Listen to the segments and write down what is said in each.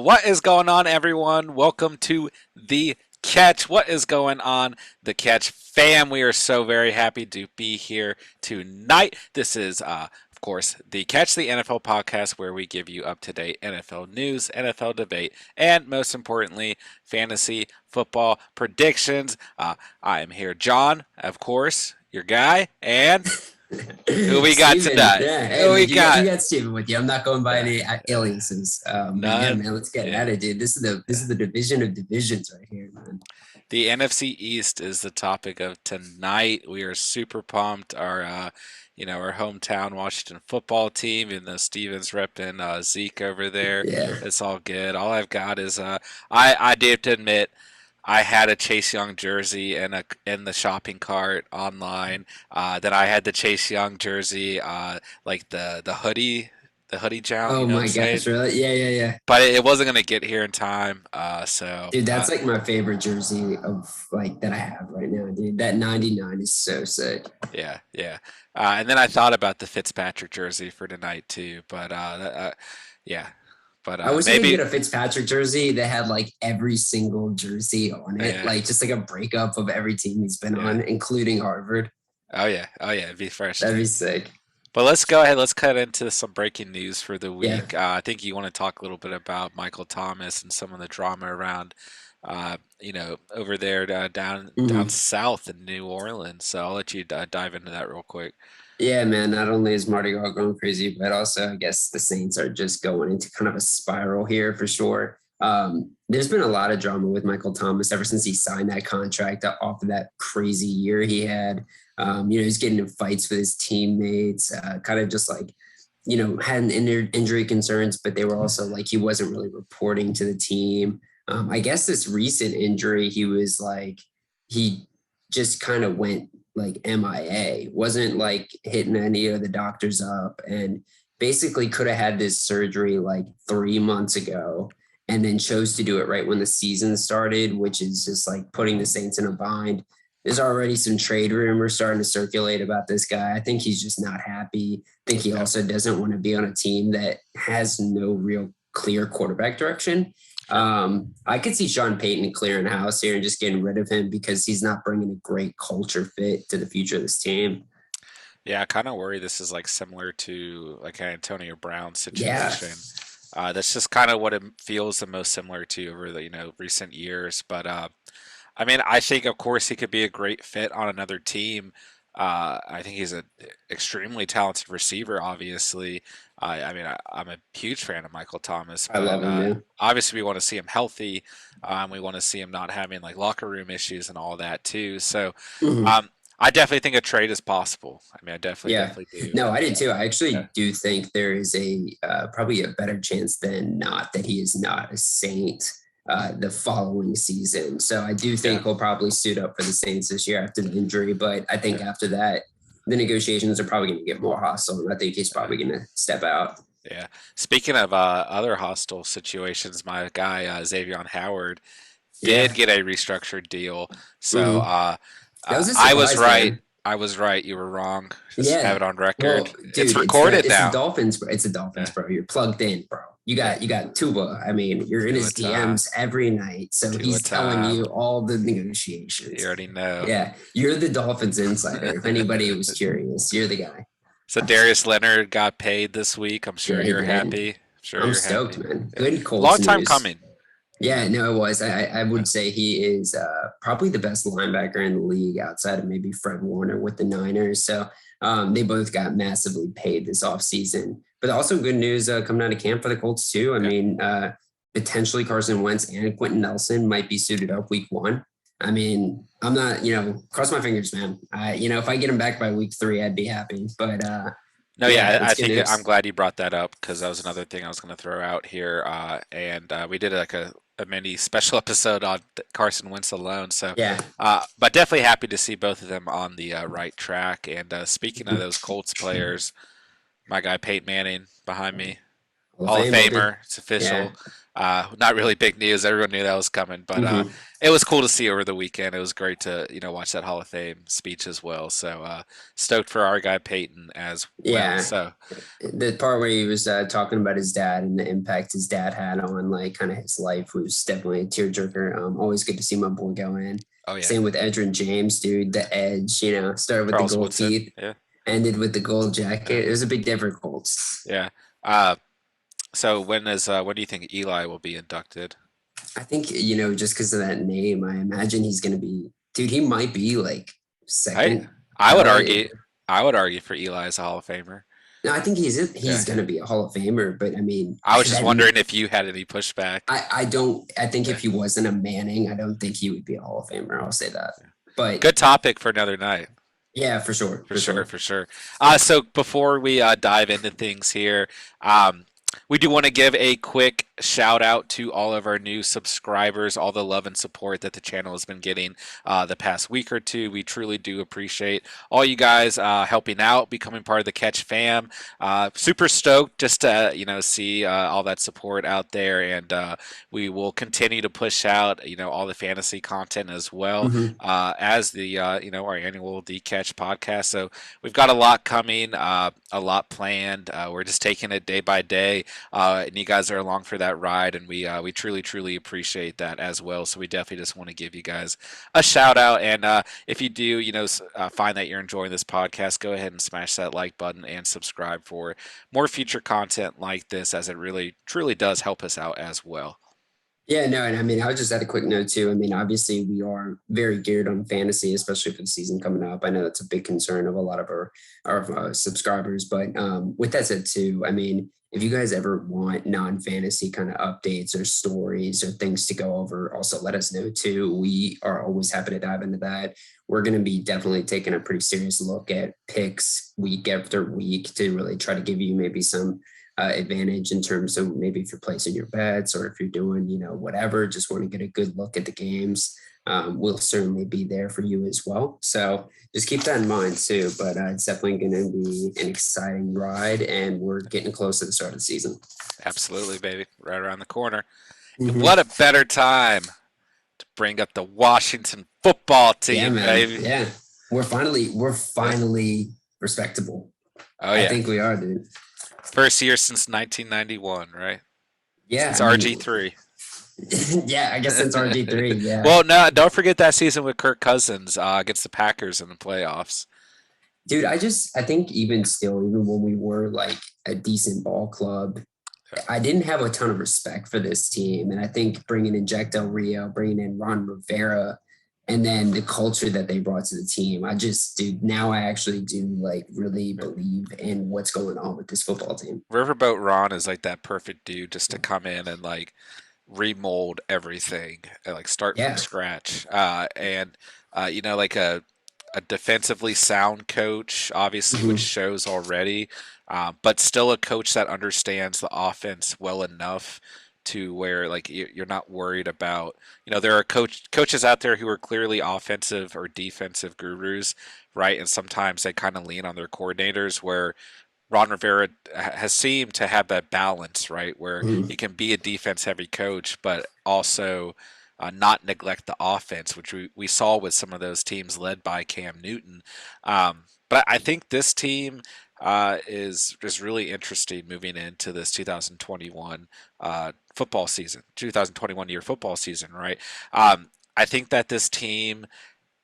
What is going on, everyone? Welcome to The Catch. What is going on, The Catch fam? We are so very happy to be here tonight. This is, of course, The Catch, the NFL podcast where we give you up-to-date NFL news, NFL debate, and most importantly, fantasy football predictions. I am here, John, of course, your guy, and who we got Steven, tonight? yeah, hey, Who we man, you got? got Steven with you. I'm not going by Yeah, any yeah. aliases. But yeah, None. man, let's get Yeah. at it, dude. This is the division of divisions right here, man. The NFC East is the topic of tonight. We are super pumped. Our hometown Washington football team, and the Stevens repping Zeke over there. Yeah. It's all good. All I've got is I do have to admit I had a Chase Young jersey in the shopping cart online. Then I had the Chase Young jersey, like the hoodie jump. You Oh know what I'm my saying? gosh, really? Yeah, yeah, yeah. But it wasn't gonna get here in time. So Dude, that's like my favorite jersey of like that I have right now, dude. That 99 is so sick. Yeah, yeah. And then I thought about the Fitzpatrick jersey for tonight too, but yeah. But I wish I could get maybe, a Fitzpatrick jersey that had like every single jersey on it, yeah, like just like a breakup of every team he's been yeah. on, including Harvard. Oh yeah, it'd be fresh That'd be too. sick. But let's go ahead. Let's cut into some breaking news for the Yeah. week. I think you want to talk a little bit about Michael Thomas and some of the drama around, over there down Mhm. south in New Orleans. So I'll let you dive into that real quick. Yeah, man. Not only is Mardi Gras going crazy, but also I guess the Saints are just going into kind of a spiral here for sure. There's been a lot of drama with Michael Thomas ever since he signed that contract off of that crazy year he had. He's getting in fights with his teammates, kind of just like, had an injury concerns, but they were also like he wasn't really reporting to the team. I guess this recent injury, he was like, he just kind of went like MIA, wasn't like hitting any of the doctors up, and basically could have had this surgery like 3 months ago and then chose to do it right when the season started, which is just like putting the Saints in a bind. There's already some trade rumors starting to circulate about this guy. I think he's just not happy. I think he Yeah. also doesn't want to be on a team that has no real clear quarterback direction. Sure. I could see Sean Payton clearing house here and just getting rid of him because he's not bringing a great culture fit to the future of this team. Yeah, I kind of worry this is like similar to like an Antonio Brown Yeah. situation. That's just kind of what it feels the most similar to over the recent years. But I mean, I think of course he could be a great fit on another team. I think he's an extremely talented receiver. Obviously, I'm a huge fan of Michael Thomas, I but love him, man. obviously we want to see him healthy. We want to see him not having like locker room issues and all that too. So Mhm. um, I definitely think a trade is possible. I mean, I Yeah. definitely do. No, I did too. I Yeah, actually do think there is a probably a better chance than not that he is not a Saint the following season. So I do yeah, think he'll probably suit up for the Saints this year after the injury. But I think yeah. after that, the negotiations are probably going to get more hostile. And I think he's Yeah. probably going to step out. Yeah. Speaking of other hostile situations, my guy Xavier Howard did Yeah. get a restructured deal. So Mhm. That was a I was surprise, right. man. I was right. You were wrong. Just have Yeah. it on record. Well, It's dude, recorded it's the now. Dolphins, bro. It's the Dolphins, Yeah. bro. You're plugged in, bro. You Yeah. got you got Tuba. I mean, you're in Tua his time. DMs every night. So Tua he's telling time. you all the You negotiations. already know. Yeah. You're the Dolphins insider. If anybody was curious, you're the guy. So Darius Leonard got paid this week. I'm sure Yeah, he you're did. happy. I'm sure I'm you're stoked, happy. man. Yeah. Good Colts Long time news. coming. Yeah, no, it was. I Yeah. would say he is probably the best linebacker in the league outside of maybe Fred Warner with the Niners. So they both got massively paid this offseason. But also good news coming out of camp for the Colts, too. I Yeah. mean, potentially Carson Wentz and Quentin Nelson might be suited up week one. I mean, I'm not, cross my fingers, man. If I get him back by week three, I'd be happy. But No, yeah, yeah, I it's good think I'm news. glad you brought that up because that was another thing I was going to throw out here. And we did like a mini special episode on Carson Wentz alone. So, Yeah. but definitely happy to see both of them on the right track. And speaking of those Colts players, my guy Peyton Manning behind me. Hall of Hall of Fame, baby. Famer. It's Yeah. official. Not really big news. Everyone knew that was coming, but Hmm. it was cool to see over the weekend. It was great to watch that Hall of Fame speech as well. So stoked for our guy Peyton as well. Yeah. So The part where he was talking about his dad and the impact his dad had on like kind of his life was definitely a tearjerker. Always good to see my boy go in. oh yeah, Same with Edrin James, dude. The edge, started with the Charles gold Woodson. teeth, Yeah, ended with the gold yeah, jacket. It was a big day for Colts. yeah. Uh, so when do you think Eli will be inducted? I think, just because of that name, I imagine he's going to be, dude, he might be like I second I would ballot. argue I would argue for Eli as a Hall of Famer. No, I think Yeah. he's going to be a Hall of Famer, but I mean, I was just that wondering if you had any pushback. I don't. I think Yeah. if he wasn't a Manning, I don't think he would be a Hall of Famer. I'll say that. But Good topic for another night. yeah, for sure, For for sure, sure. for sure. So before we dive into things here, we do want to give a quick shout out to all of our new subscribers, all the love and support that the channel has been getting the past week or two. We truly do appreciate all you guys helping out, becoming part of the Catch fam. Super stoked just to see all that support out there, and we will continue to push out all the fantasy content as well Hmm. as the our annual The Catch podcast. So we've got a lot coming, a lot planned. We're just taking it day by day, and you guys are along for that ride, and we truly truly appreciate that as well. So we definitely just want to give you guys a shout out, and if you do find that you're enjoying this podcast, go ahead and smash that like button and subscribe for more future content like this, as it really truly does help us out as well. Yeah, no, and I mean, I would just add a quick note too. I mean, obviously, we are very geared on fantasy, especially for the season coming up. I know that's a big concern of a lot of our subscribers. But with that said, too, I mean, if you guys ever want non-fantasy kind of updates or stories or things to go over, also let us know too. We are always happy to dive into that. We're going to be definitely taking a pretty serious look at picks week after week to really try to give you maybe some advantage in terms of maybe if you're placing your bets or if you're doing, whatever, just want to get a good look at the games. We'll certainly be there for you as well. So just keep that in mind too. But it's definitely going to be an exciting ride, and we're getting close to the start of the season. Absolutely, baby, right around the corner. And Hmm. what a better time to bring up the Washington football Yeah, team, man. baby. Yeah, we're Yeah. finally respectable. Oh I yeah, think we are, dude. first year since 1991, right? Yeah, Since I mean, RG3. yeah, I guess since RG3. Yeah. Well, no, don't forget that season with Kirk Cousins against the Packers in the playoffs. Dude, I think even still, even when we were like a decent ball club, Yeah. I didn't have a ton of respect for this team. And I think bringing in Jack Del Rio, bringing in Ron Rivera, and then the culture that they brought to the team, dude, now I actually do like really believe in what's going on with this football team. Riverboat Ron is like that perfect dude just to come in and like remold everything and like start from Yeah. scratch. And like a defensively sound coach, obviously, which Hmm. shows already, but still a coach that understands the offense well enough to where like you're not worried about. There are coaches out there who are clearly offensive or defensive gurus, right? And sometimes they kind of lean on their coordinators, where Ron Rivera has seemed to have that balance, right, where Hmm. he can be a defense-heavy coach, but also not neglect the offense, which we saw with some of those teams led by Cam Newton. But I think this team is really interesting moving into this 2021 football season, 2021 year football season, right? I think that this team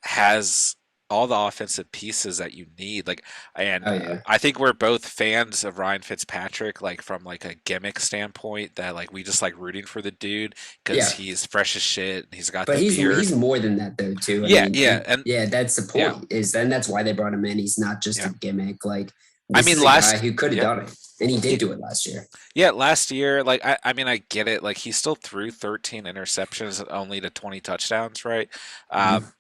has all the offensive pieces that you need. Like, and Oh yeah. I think we're both fans of Ryan Fitzpatrick, like from like a gimmick standpoint, that like we just like rooting for the dude because Yeah. he's fresh as shit and he's got But the beard. he's more than that though too. I Yeah, mean, yeah, and yeah, that's the yeah, point. Is then that's why they brought him in. He's not just a yeah. gimmick. Like I this mean, is a guy last who could have yeah, done it, and he yeah, did do it last year. yeah, last year, like I mean, I get it. Like he still threw 13 interceptions, only to 20 touchdowns, right? Mhm. Um,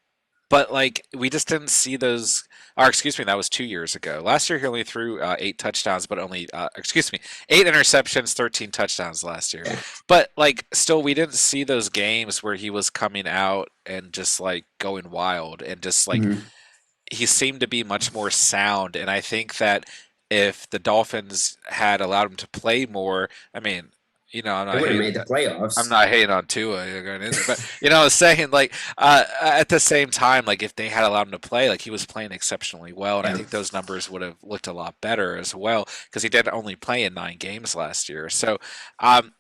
But like we just didn't see those. Or excuse me, that was 2 years ago. Last year he only threw 8 touchdowns, but only excuse me, 8 interceptions, 13 touchdowns last year. Yeah. But like still, we didn't see those games where he was coming out and just like going wild and just like Mhm. he seemed to be much more sound. And I think that if the Dolphins had allowed him to play more, I mean, I'm They not would have hating. made the I'm playoffs. not hating on Tua going in there, but I was saying like at the same time, like if they had allowed him to play, like he was playing exceptionally well, and I Yeah. think those numbers would have looked a lot better as well because he did only play in 9 games last year. So, um,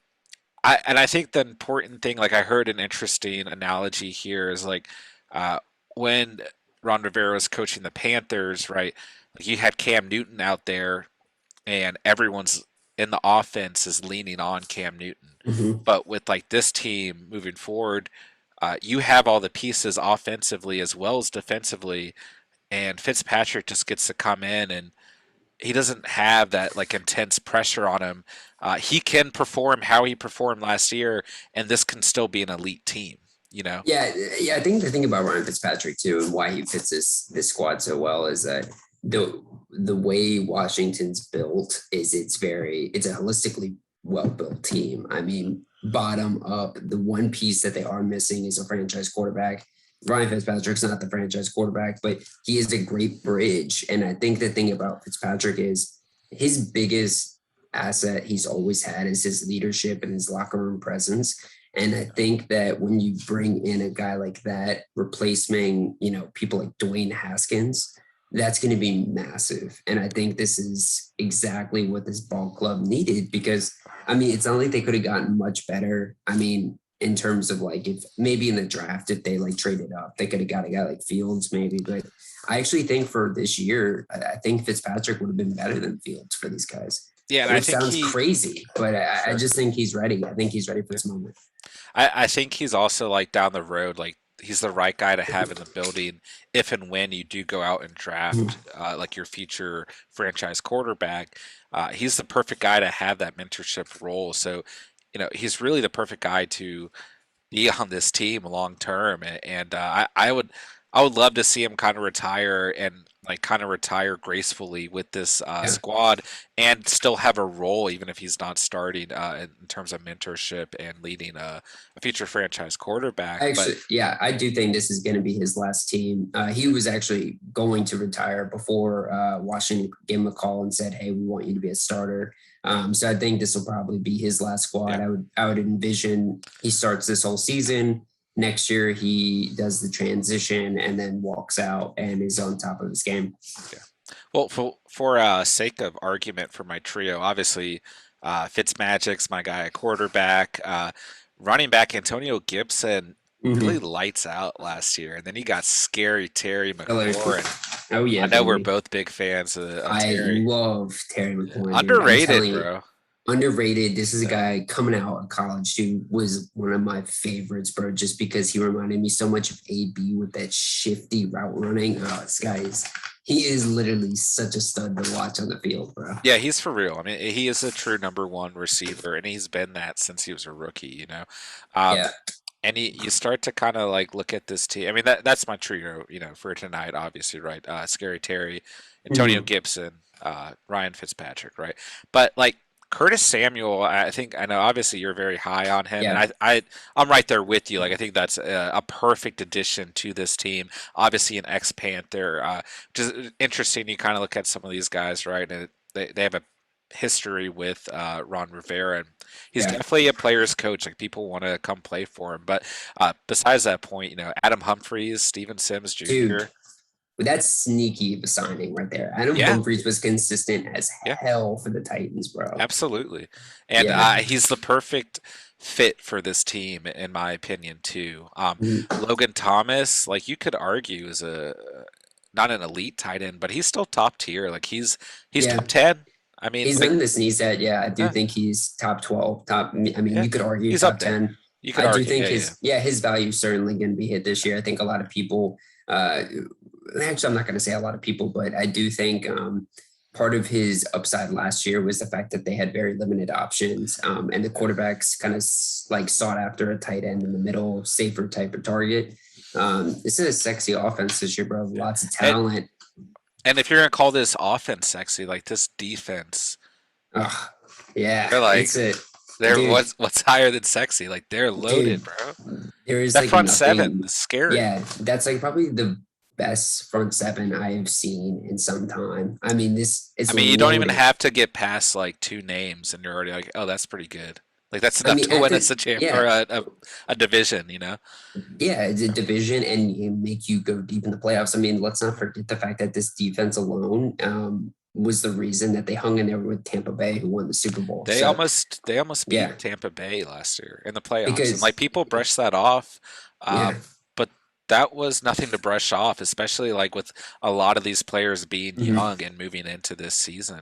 I think the important thing, like I heard an interesting analogy here, is like uh, when Ron Rivera was coaching the Panthers, right? Like you had Cam Newton out there and everyone's in the offense is leaning on Cam Newton. Hmm. But with like this team moving forward, you have all the pieces offensively as well as defensively, and Fitzpatrick just gets to come in and he doesn't have that like intense pressure on him. He can perform how he performed last year, and this can still be an elite team. You know? Yeah, yeah. I think the thing about Ryan Fitzpatrick too, and why he fits this squad so well, is that the way Washington's built is it's a holistically well built team. I mean, bottom up, the one piece that they are missing is a franchise quarterback. Ryan Fitzpatrick's not the franchise quarterback, but he is a great bridge. And I think the thing about Fitzpatrick is his biggest asset he's always had is his leadership and his locker room presence. And I think that when you bring in a guy like that, replacing, people like Dwayne Haskins, that's going to be massive. And I think this is exactly what this ball club needed because, I mean, it's not like they could have gotten much better. I mean, in terms of like, if maybe in the draft, if they like traded up, they could have got a guy like Fields maybe. But I actually think for this year, I think Fitzpatrick would have been better than Fields for these guys, Yeah, and I which think sounds he crazy, but I sure. just think he's ready. I think he's ready for this moment. I think he's also like down the road, like he's the right guy to have in the building if and when you do go out and draft like your future franchise quarterback. He's the perfect guy to have that mentorship role. So, he's really the perfect guy to be on this team long term, and I would love to see him kind of retire and like kind of retire gracefully with this Yeah. squad and still have a role even if he's not starting in terms of mentorship and leading a future franchise quarterback. But Actually, yeah, I do think this is going to be his last team. He was actually going to retire before Washington gave him a call and said, "Hey, we want you to be a starter." So I think this will probably be his last squad. yeah, I would envision he starts this whole season. Next year, he does the transition and then walks out and is on top of his game. yeah. Well, for sake of argument for my trio, obviously Fitzmagic's my guy at quarterback. Running back Antonio Gibson really Mm-hmm. lights out last year, and then he got scary Terry Killer. McLaurin. Oh I yeah, know we're baby. both big fans of I Terry. love Terry McLaurin, dude. I'm Underrated, telling you, bro. underrated. This is a Yeah. guy coming out of college who was one of my favorites, bro, just because he reminded me so much of AB with that shifty route running. Oh, he is literally such a stud to watch on the field, bro. Yeah, he's for real. I mean, he is a true number one receiver, and he's been that since he was a rookie. Um, Yeah. and you start to kind of like look at this team. I mean, that's my trio, for tonight, obviously, right? Scary Terry, Antonio Mhm. Gibson, Ryan Fitzpatrick, right? But like Curtis Samuel, I think I know. Obviously, you're very high on him, and Yeah. I'm right there with you. Like, I think that's a perfect addition to this team. Obviously, an ex-Panther, which is interesting. You kind of look at some of these guys, right? And they have a history with Ron Rivera, and he's Yeah. definitely a player's coach. Like people want to come play for him. But besides that point, Adam Humphries, Steven Sims Dude, Jr. that's sneaky of a signing right there. Adam Yeah, Humphries was consistent as yeah, hell for the Titans, bro. absolutely. And Yeah. he's the perfect fit for this team, in my opinion, too. Mhm. Logan Thomas, like you could argue, is a not an elite tight end, but he's still top tier. Like he's Yeah. top 10. I mean, He's like, done this and he said, yeah, I do yeah, think he's top 12, top, I mean, yeah, you could argue he's up top there. 10. You could I do argue, think yeah, yeah. his value is certainly going to be hit this year. I think a lot of people, uh, actually, I'm not going to say a lot of people, but I do think part of his upside last year was the fact that they had very limited options. And the quarterbacks kind of like sought after a tight end in the middle, safer type of target. This is a sexy offense this year, bro. Yeah. Lots of And talent. and if you're gonna call this offense sexy, like this defense, Oh, yeah, they're like it's a they're dude. what's higher than sexy? Like they're loaded, Dude, bro. there is That like front seven nothing. is scary. Yeah, that's like probably the best front seven I have seen in some time. I mean, this I is mean, you don't even loaded. have to get past like two names, and you're already like, oh, that's pretty good. Like that's I enough mean, to at win us the a champ or yeah, a division, you know? yeah, it's a division and you make you go deep in the playoffs. I mean, let's not forget the fact that this defense alone was the reason that they hung in there with Tampa Bay, who won the Super Bowl. So They almost beat yeah, Tampa Bay last year in the playoffs, and like because people brush that off, yeah, but that was nothing to brush off, especially like with a lot of these players being mhm. young and moving into this season.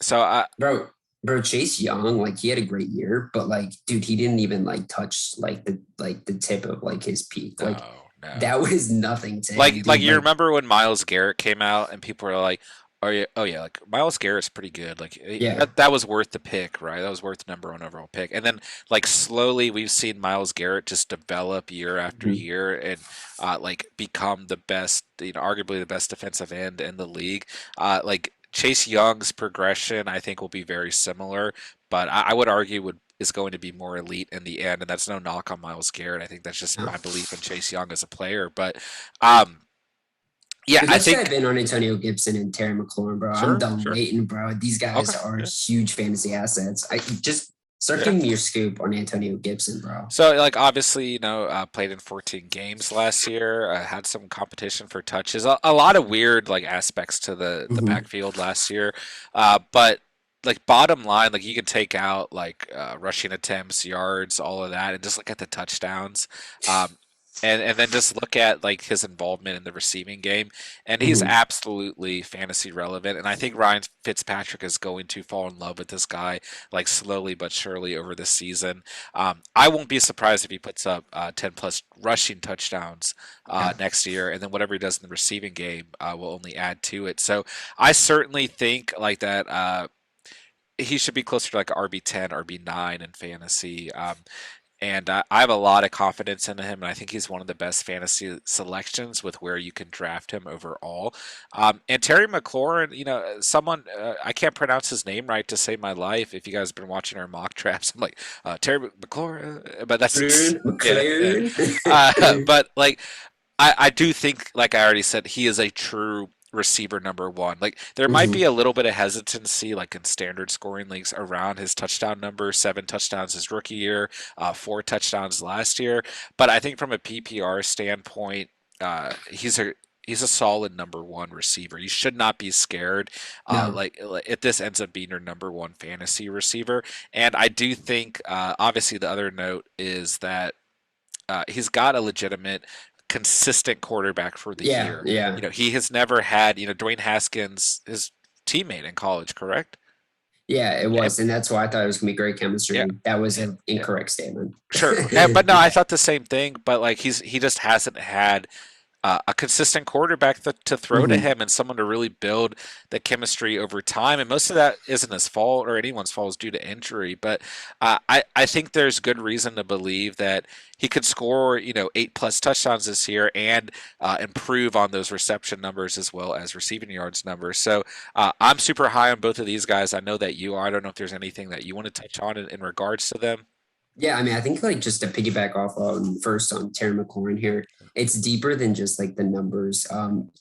So I bro, bro, Chase Young, like he had a great year, but like, dude, he didn't even like touch like the tip of like his peak. Like no, no. that was nothing to him, Like dude. you Like remember when Miles Garrett came out and people were like, oh yeah, like Miles Garrett's pretty good. Like yeah, that was worth the pick, right? That was worth the number one overall pick. And then like slowly we've seen Miles Garrett just develop year after mhm, year and like become the best, arguably the best defensive end in the league. Like Chase Young's progression, I think will be very similar, but I would argue would is going to be more elite in the end, and that's no knock on Miles Garrett. I think that's just no. my belief in Chase Young as a player. But um, yeah, Dude, I let's dive think in on Antonio Gibson and Terry McLaurin, bro. I'm sure, done sure, waiting, bro. These guys okay, are yeah, huge fantasy assets. I just start yeah. giving me your scoop on Antonio Gibson, bro. So like obviously played in 14 games last year. Had some competition for touches. A lot of weird like aspects to the Hmm. backfield last year, but like bottom line, like you can take out like rushing attempts, yards, all of that, and just look at the touchdowns. Um, and then just look at like his involvement in the receiving game, and he's Hmm. absolutely fantasy relevant. And I think Ryan Fitzpatrick is going to fall in love with this guy like slowly but surely over the season. I won't be surprised if he puts up 10 plus rushing touchdowns Yeah. next year, and then whatever he does in the receiving game will only add to it. So I certainly think like that. He should be closer to like RB10, RB9 in fantasy. And I have a lot of confidence in him, and I think he's one of the best fantasy selections with where you can draft him overall. And Terry McLaurin, someone I can't pronounce his name right to save my life. If you guys have been watching our mock drafts, I'm like Terry McLaurin, but that's McLaren, yeah, yeah. McLaren. But like I do think, like I already said, he is a true receiver number one. Like there might be Hmm. a little bit of hesitancy, like in standard scoring leagues, around his touchdown number. 7 touchdowns his rookie year, 4 touchdowns last year. But I think from a PPR standpoint, he's a solid number one receiver. You should not be scared. No. If this ends up being your number one fantasy receiver, and I do think, obviously, the other note is that he's got a legitimate, consistent quarterback for the Yeah. year. Yeah. He has never had, Dwayne Haskins, his teammate in college, correct? Yeah, it Yeah, was. And that's why I thought it was gonna be great yeah, chemistry. That was an yeah. incorrect statement. Sure, but no, I thought the same thing. But like he just hasn't had a consistent quarterback to throw to Hmm. him and someone to really build the chemistry over time. And most of that isn't his fault or anyone's fault; is due to injury. But I think there's good reason to believe that he could score 8 plus touchdowns this year and improve on those reception numbers as well as receiving yards numbers. So I'm super high on both of these guys. I know that you are. I don't know if there's anything that you want to touch on in regards to them. Yeah, I mean, I think like just to piggyback off on first on Terry McLaurin here, it's deeper than just like the numbers.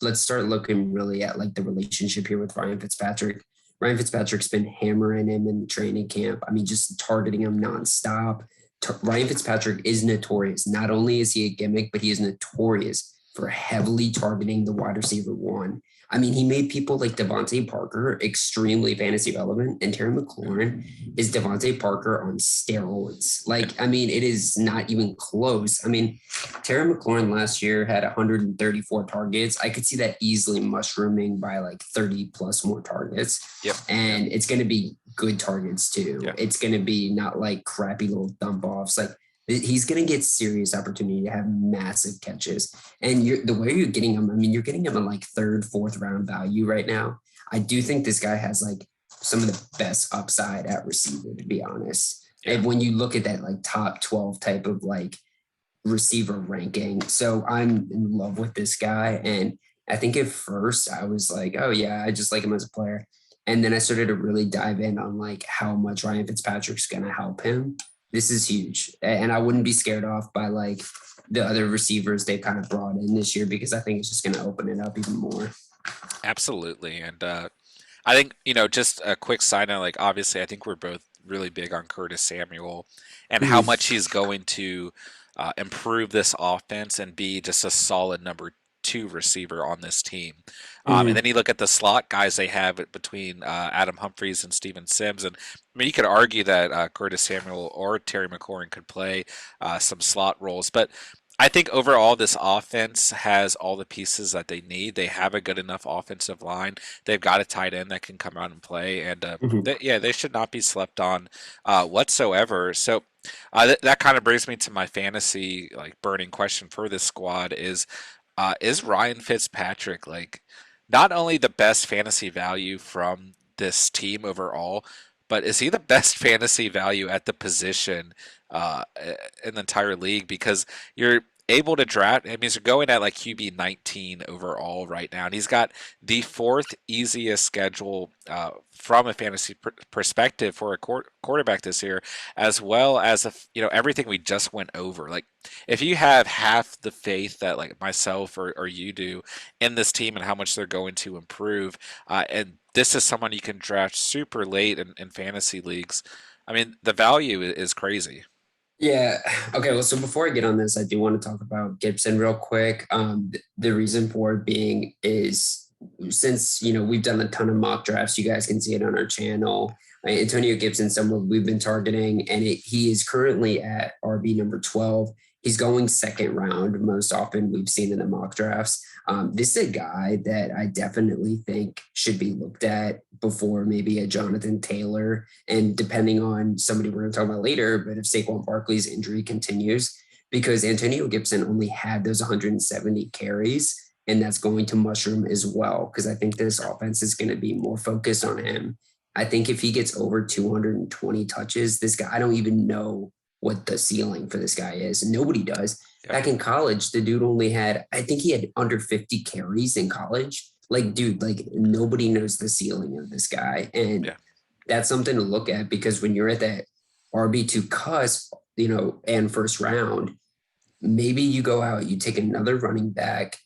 Let's start looking really at like the relationship here with Ryan Fitzpatrick. Ryan Fitzpatrick's been hammering him in the training camp. I mean, just targeting him nonstop. Ryan Fitzpatrick is notorious. Not only is he a gimmick, but he is notorious for heavily targeting the wide receiver one. I mean, he made people like Devontae Parker extremely fantasy relevant, and Terry McLaurin is Devontae Parker on steroids. Yeah, Like, I mean, it is not even close. I mean, Terry McLaurin last year had 134 targets. I could see that easily mushrooming by like 30 plus more targets. yep, yep, And it's going to be good targets too. yeah, It's going to be not like crappy little dump offs. Like, he's going to get serious opportunity to have massive catches. And the way you're getting him, I mean, you're getting him in like third, fourth round value right now. I do think this guy has like some of the best upside at receiver, to be honest. yeah. And when you look at that like top 12 type of like receiver ranking. So I'm in love with this guy. And I think at first I was like, oh yeah, I just like him as a player. And then I started to really dive in on like how much Ryan Fitzpatrick's gonna help him. This is huge. And I wouldn't be scared off by like the other receivers they kind of brought in this year because I think it's just going to open it up even more. Absolutely. And I think, just a quick side note, like obviously I think we're both really big on Curtis Samuel and how Mhm. much he's going to improve this offense and be just a solid number two receiver on this team. And then Mhm. you look at the slot guys they have between Adam Humphries and Steven Sims. And I mean, you could argue that Curtis Samuel or Terry McLaurin could play some slot roles, but I think overall this offense has all the pieces that they need. They have a good enough offensive line. They've got a tight end that can come out and play, and Mhm. they should not be slept on whatsoever. So that kind of brings me to my fantasy like burning question for this squad is Ryan Fitzpatrick like not only the best fantasy value from this team overall, but is he the best fantasy value at the position uh, in the entire league? Because you're able to draft. I mean, he's going at like QB 19 overall right now, and he's got the fourth easiest schedule from a fantasy perspective for a quarterback this year, as well as everything we just went over. Like, if you have half the faith that like myself or you do in this team and how much they're going to improve, and this is someone you can draft super late in fantasy leagues. I mean, the value is crazy. Yeah. Okay. Well, so before I get on this, I do want to talk about Gibson real quick. The reason for it being is since we've done a ton of mock drafts, you guys can see it on our channel. Antonio Gibson, someone we've been targeting, and he is currently at RB number 12. He's going second round most often we've seen in the mock drafts. This is a guy that I definitely think should be looked at before maybe a Jonathan Taylor. And depending on somebody we're going to talk about later, but if Saquon Barkley's injury continues, because Antonio Gibson only had those 170 carries, and that's going to mushroom as well. Because I think this offense is going to be more focused on him. I think if he gets over 220 touches, this guy, I don't even know what the ceiling for this guy is. Nobody does. Yep. Back in college, the dude only had, I think he had under 50 carries in college. Like, dude, like nobody knows the ceiling of this guy. And Yeah. that's something to look at because when you're at that RB2 cusp, and first round, maybe you go out, you take another running back,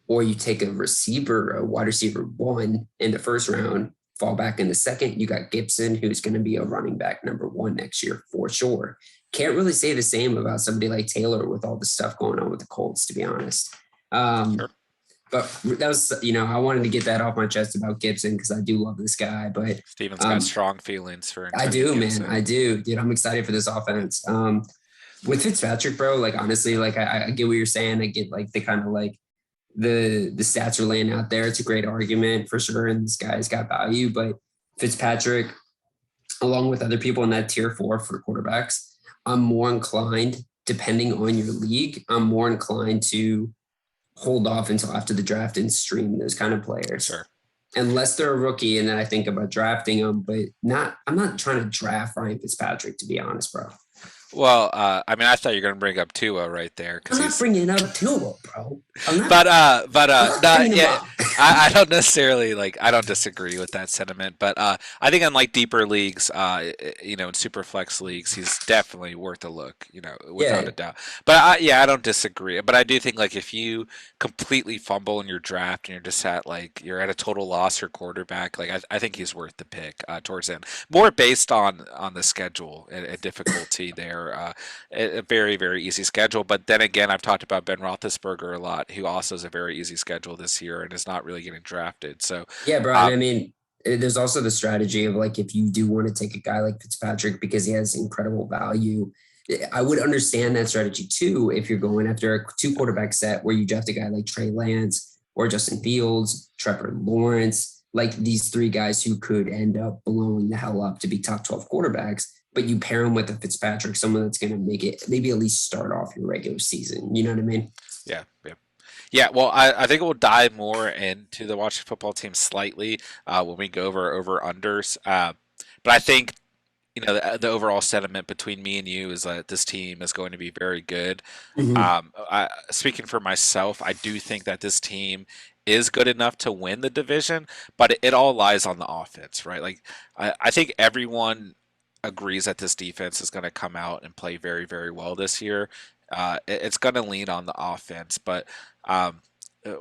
or you take a receiver, a wide receiver one in the first round, fall back in the second. You got Gibson, who's going to be a running back number one next year for sure. Can't really say the same about somebody like Taylor with all the stuff going on with the Colts, to be honest. Sure. But that was, I wanted to get that off my chest about Gibson because I do love this guy. But Steven's got um, strong feelings for I Antonio do, man. Gibson. I do, dude. I'm excited for this offense. With Fitzpatrick, bro, like honestly, like I get what you're saying. I get like the kind of like the stats are laying out there. It's a great argument for sure, and this guy's got value. But Fitzpatrick, along with other people in that tier 4 for quarterbacks, I'm more inclined, depending on your league, I'm more inclined to hold off until after the draft and stream those kind of players. Sure. Unless they're a rookie, and then I think about drafting them, but not. I'm not trying to draft Ryan Fitzpatrick, to be honest, bro. Well, I mean, I thought you were going to bring up Tua right there because I'm not he's bringing up Tua, bro. I'm not no, bringing him yeah, up. I don't necessarily like. I don't disagree with that sentiment, but I think in like deeper leagues, in super flex leagues, he's definitely worth a look. Without a Yeah, doubt. But yeah, I don't disagree. But I do think like if you completely fumble in your draft and you're just at like you're at a total loss for quarterback, like I think he's worth the pick towards the end, more based on the schedule and difficulty there. A very, very easy schedule. But then again, I've talked about Ben Roethlisberger a lot, who also has a very easy schedule this year and is not really getting drafted. So, yeah, bro. And I um, mean, there's also the strategy of like if you do want to take a guy like Fitzpatrick because he has incredible value, I would understand that strategy too if you're going after a two quarterback set where you draft a guy like Trey Lance or Justin Fields, Trevor Lawrence, like these three guys who could end up blowing the hell up to be top 12 quarterbacks. But you pair him with a Fitzpatrick, someone that's going to make it maybe at least start off your regular season. You know what I mean? yeah, yeah. Yeah, well, I think we'll dive more into the Washington football team slightly when we go over unders. But I think the overall sentiment between me and you is that this team is going to be very good. Mm-hmm. Speaking for myself, I do think that this team is good enough to win the division, but it all lies on the offense, right? Like, I think everyone agrees that this defense is going to come out and play very, very well this year. It's going to lean on the offense, but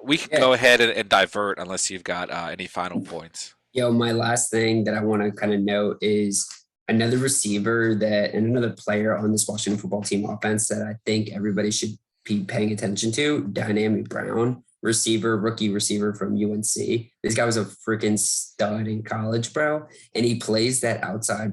we can Yeah. go ahead and divert unless you've got any final points. Yo, my last thing that I want to kind of note is another receiver that and another player on this Washington football team offense that I think everybody should be paying attention to. Dynamic Brown, receiver, rookie receiver from UNC. This guy was a freaking stud in college, bro. And he plays that outside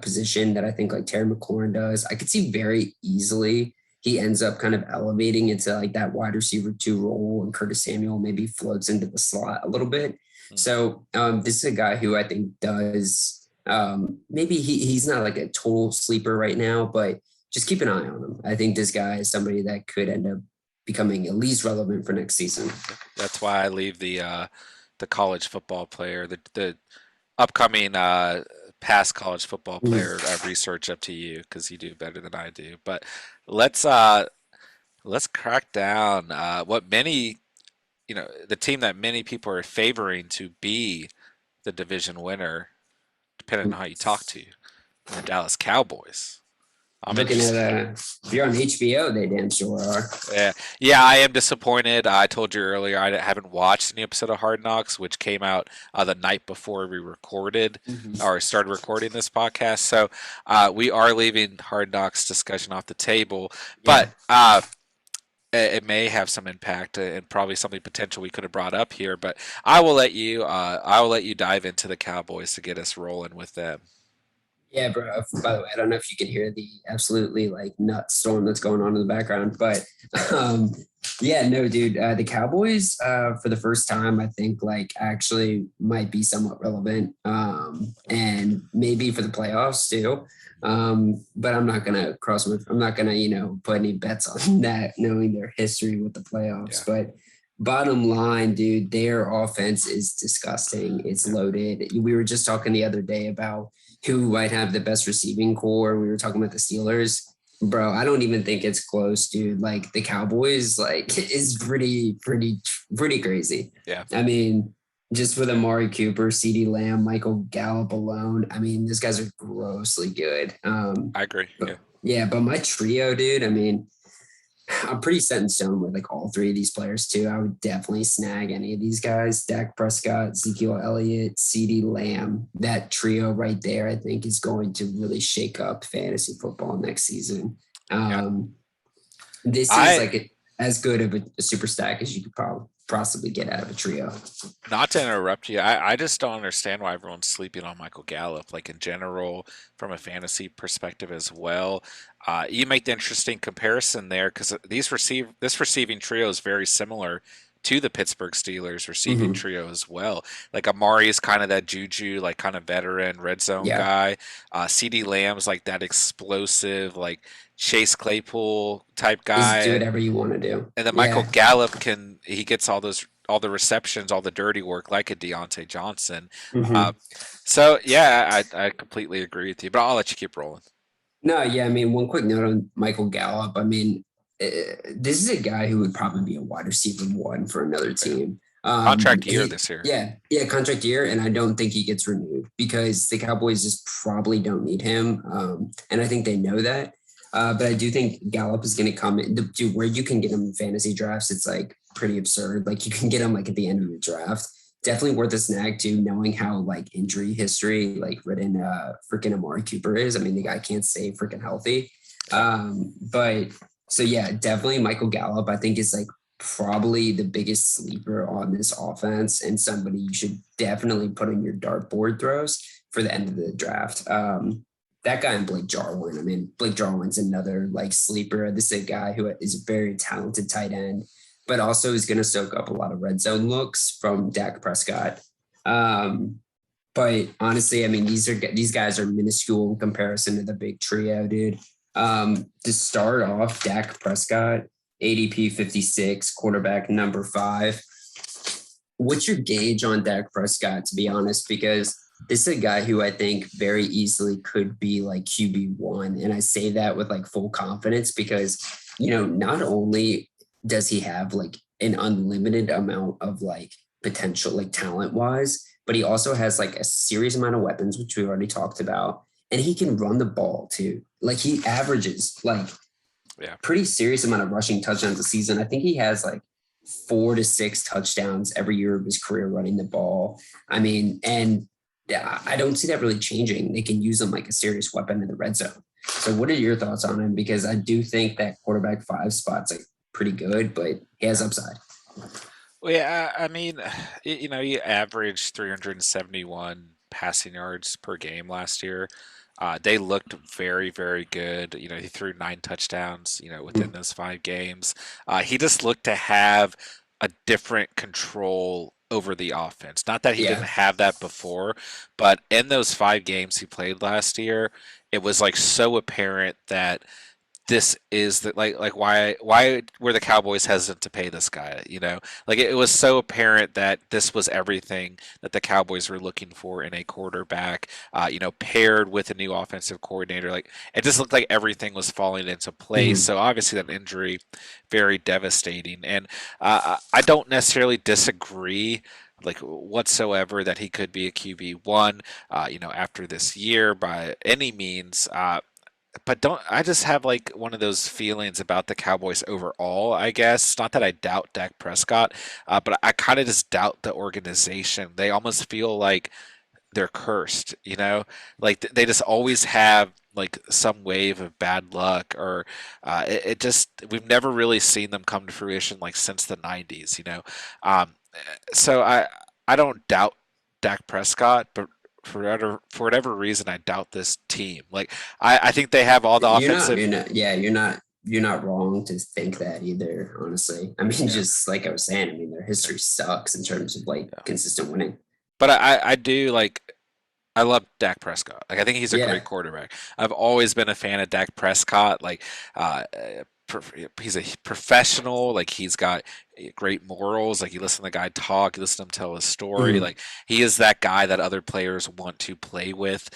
position that I think like Terry McLaurin does. I could see very easily he ends up kind of elevating into like that wide receiver 2 role, and Curtis Samuel maybe floats into the slot a little bit. Hmm. So this is a guy who I think does maybe he's not like a total sleeper right now, but just keep an eye on him. I think this guy is somebody that could end up becoming at least relevant for next season. That's why I leave the college football player, the upcoming past college football player research up to you because you do better than I do. But let's uh, let's crack down what many the team that many people are favoring to be the division winner, depending on how you talk to the Dallas Cowboys. I'm Looking at interested. if you're on HBO, they damn sure are. Yeah, yeah, I am disappointed. I told you earlier I haven't watched any episode of Hard Knocks, which came out the night before we recorded Mhm. or started recording this podcast. So we are leaving Hard Knocks discussion off the table, Yeah. but it may have some impact and probably something potential we could have brought up here. But I will let you dive into the Cowboys to get us rolling with them. Yeah, bro. By the way, I don't know if you can hear the absolutely like nut storm that's going on in the background, but um, yeah, no, dude. The Cowboys, for the first time, I think like actually might be somewhat relevant, and maybe for the playoffs too. But I'm not gonna I'm not gonna put any bets on that, knowing their history with the playoffs. Yeah, But bottom line, dude, their offense is disgusting. It's yeah. loaded. We were just talking the other day about who might have the best receiving core. We were talking about the Steelers. Bro, I don't even think it's close, dude. Like the Cowboys, like is pretty crazy. Yeah, I mean, just with Amari Cooper, CeeDee Lamb, Michael Gallup alone, I mean, these guys are grossly good. I agree. Yeah. But yeah, but my trio, dude, I mean, I'm pretty set in stone with like all three of these players too. I would definitely snag any of these guys. Dak Prescott, Ezekiel Elliott, CeeDee Lamb. That trio right there, I think, is going to really shake up fantasy football next season. Yeah. Um, this is I like as good of a super stack as you could probably possibly get out of a trio. Not to interrupt you, I just don't understand why everyone's sleeping on Michael Gallup, like in general, from a fantasy perspective as well. You make the interesting comparison there because this receiving trio is very similar to the Pittsburgh Steelers receiving Mm-hmm. trio as well. Like Amari is kind of that juju, like kind of veteran red zone Yeah, guy. CD Lamb's like that explosive, like Chase Claypool type just do guy, whatever you want to do. and then Michael Yeah. Gallup he gets all the receptions, all the dirty work like a Deontay Johnson. Uh, Mm-hmm. so yeah, I completely agree with you, but I'll let you keep rolling. No, yeah, I mean, one quick note on Michael Gallup. I mean, this is a guy who would probably be a wide receiver 1 for another Yeah. team. Contract year this year. Yeah, contract year, and I don't think he gets renewed because the Cowboys just probably don't need him, and I think they know that. But I do think Gallup is going to come in. Dude, where you can get him in fantasy drafts, it's like pretty absurd. Like you can get him like at the end of your draft. Definitely worth a snag too, knowing how like injury history like ridden freaking Amari Cooper is. I mean, the guy can't stay freaking healthy. Yeah. But so yeah, definitely Michael Gallup, I think is like probably the biggest sleeper on this offense and somebody you should definitely put on your dartboard throws for the end of the draft. That guy and Blake Jarwin. I mean, Blake Jarwin's another like sleeper. This is a guy who is a very talented tight end, but also is going to soak up a lot of red zone looks from Dak Prescott. Um, but honestly, I mean, these guys are minuscule in comparison to the big trio, dude. To start off, Dak Prescott, ADP 56, quarterback number 5. What's your gauge on Dak Prescott, to be honest? Because this is a guy who I think very easily could be like QB1. And I say that with like full confidence because, not only does he have like an unlimited amount of like potential, like talent wise, but he also has like a serious amount of weapons, which we already talked about. And he can run the ball too. Like he averages like Yeah. pretty serious amount of rushing touchdowns a season. I think he has like 4 to 6 touchdowns every year of his career running the ball. I mean, and yeah, I don't see that really changing. They can use him like a serious weapon in the red zone. So, what are your thoughts on him? Because I do think that quarterback 5 spot's like pretty good, but he has Yeah. upside. Well, yeah, I mean, he averaged 371 passing yards per game last year. They looked very, very good. He threw 9 touchdowns, within Mhm. those 5 games. He just looked to have a different control over the offense. Not that he didn't Yeah. have that before, but in those 5 games he played last year, it was like so apparent that this is the like why were the Cowboys hesitant to pay this guy? Like it was so apparent that this was everything that the Cowboys were looking for in a quarterback. Paired with a new offensive coordinator, like it just looked like everything was falling into place. Mhm. So obviously that injury, very devastating, and I don't necessarily disagree like whatsoever that he could be a QB1 after this year by any means. But don't I just have like one of those feelings about the Cowboys overall, I guess. Not that I doubt Dak Prescott, but I kind of just doubt the organization. They almost feel like they're cursed, Like they just always have like some wave of bad luck or it just we've never really seen them come to fruition like since the 90s. So I don't doubt Dak Prescott, but for whatever reason, I doubt this team. Like I think they have all the offensive. Yeah, you're not wrong to think that either, honestly. I mean, Yeah, just like I was saying, I mean, their yeah, history sucks in terms of like yeah. consistent winning. But I do like I love Dak Prescott. Like I think he's a great Yeah. quarterback. I've always been a fan of Dak Prescott. Like he's a professional. Like he's got great morals. Like you listen to the guy talk, you listen to him tell his story. Mhm. Like he is that guy that other players want to play with.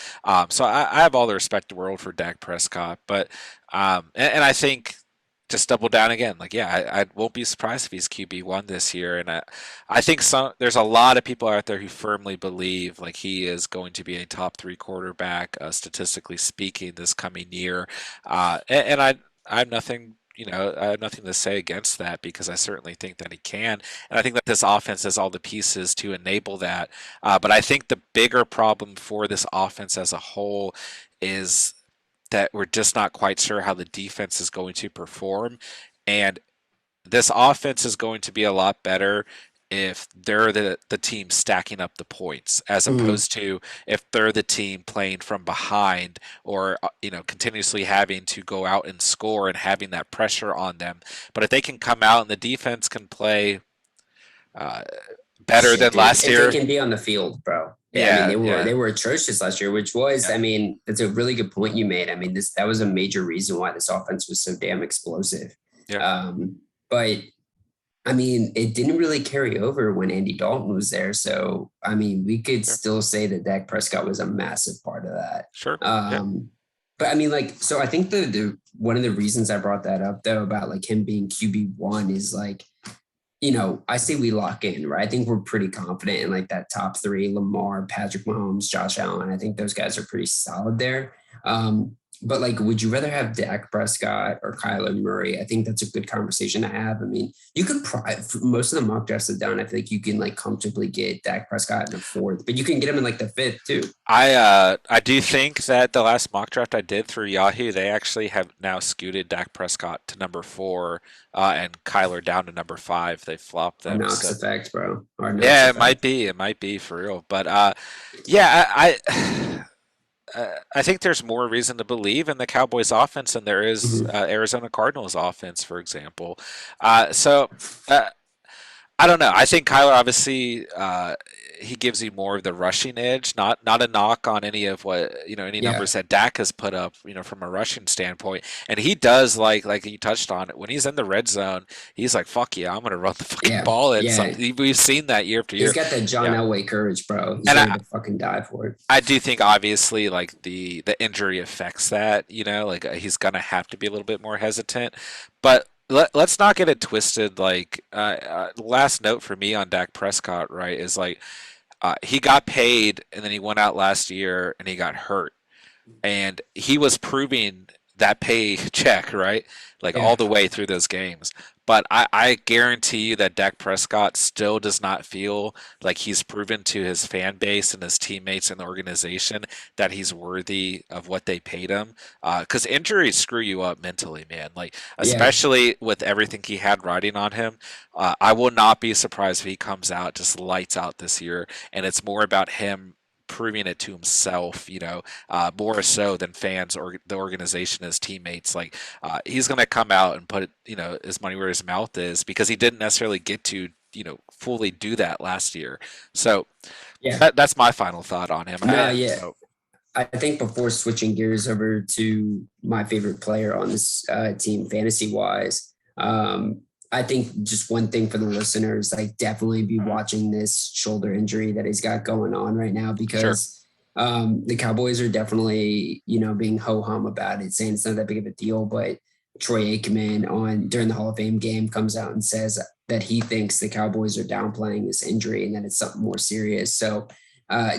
So I have all the respect in the world for Dak Prescott. But and I think just double down again. Like, yeah, I won't be surprised if he's QB1 this year. And I think there's a lot of people out there who firmly believe like he is going to be a top 3 quarterback, statistically speaking, this coming year. And I have nothing. I have nothing to say against that because I certainly think that he can, and I think that this offense has all the pieces to enable that. But I think the bigger problem for this offense as a whole is that we're just not quite sure how the defense is going to perform. And this offense is going to be a lot better if they're the team stacking up the points as Mhm. opposed to if they're the team playing from behind or continuously having to go out and score and having that pressure on them. But if they can come out and the defense can play uh, better Shit, than dude. last If they year. can be on the field, bro. Yeah, I mean Yeah, they yeah, were atrocious last year, which was, yeah, I mean, that's a really good point you made. I mean, this that was a major reason why this offense was so damn explosive. yeah, Um, but I mean, it didn't really carry over when Andy Dalton was there. So, I mean, we could sure, still say that Dak Prescott was a massive part of that. sure, yeah, Um, but I mean, like, so I think the one of the reasons I brought that up though about like him being QB1 is like, I say we lock in, right? I think we're pretty confident in like that top 3, Lamar, Patrick Mahomes, Josh Allen. I think those guys are pretty solid there. But like, would you rather have Dak Prescott or Kyler Murray? I think that's a good conversation to have. I mean, you could most of the mock drafts have done. I feel like you can like comfortably get Dak Prescott in the 4th, but you can get him in like the 5th too. I do think that the last mock draft I did through Yahoo, they actually have now scooted Dak Prescott to number 4, and Kyler down to number 5. They flopped Hard them. knocks So effect, bro. Hard knocks yeah, it might effect. be. It might be for real. But yeah, I think there's more reason to believe in the Cowboys offense than there is Mhm. Arizona Cardinals offense, for example. So uh, I don't know. I think Kyler obviously he gives you more of the rushing edge. Not a knock on any of what any Yeah. numbers that Dak has put up. From a rushing standpoint, and he does like you touched on it when he's in the red zone. He's like, "Fuck yeah, I'm gonna run the fucking Yeah. ball in." Yeah. We've seen that year after He's year. got that John Yeah, Elway courage, bro. He's and ready to fucking die for it. I do think obviously like the injury affects that. Like he's gonna have to be a little bit more hesitant, but. Let's not get it twisted. Like, last note for me on Dak Prescott, right, is like he got paid and then he went out last year and he got hurt. And he was proving that paycheck, right? Like all Yeah, the way through those games. But I guarantee you that Dak Prescott still does not feel like he's proven to his fan base and his teammates and the organization that he's worthy of what they paid him. Because injuries screw you up mentally, man. Like, yeah, especially with everything he had riding on him. I will not be surprised if he comes out just lights out this year. And it's more about him proving it to himself, more so than fans or the organization, his teammates. Like he's going to come out and put his money where his mouth is because he didn't necessarily get to fully do that last year. So yeah. that's my final thought on him. No, yeah. I think before switching gears over to my favorite player on this team, fantasy wise, I think just one thing for the listeners, like definitely be watching this shoulder injury that he's got going on right now Sure. because the Cowboys are definitely, being ho hum about it, saying it's not that big of a deal. But Troy Aikman during the Hall of Fame game comes out and says that he thinks the Cowboys are downplaying this injury and that it's something more serious. So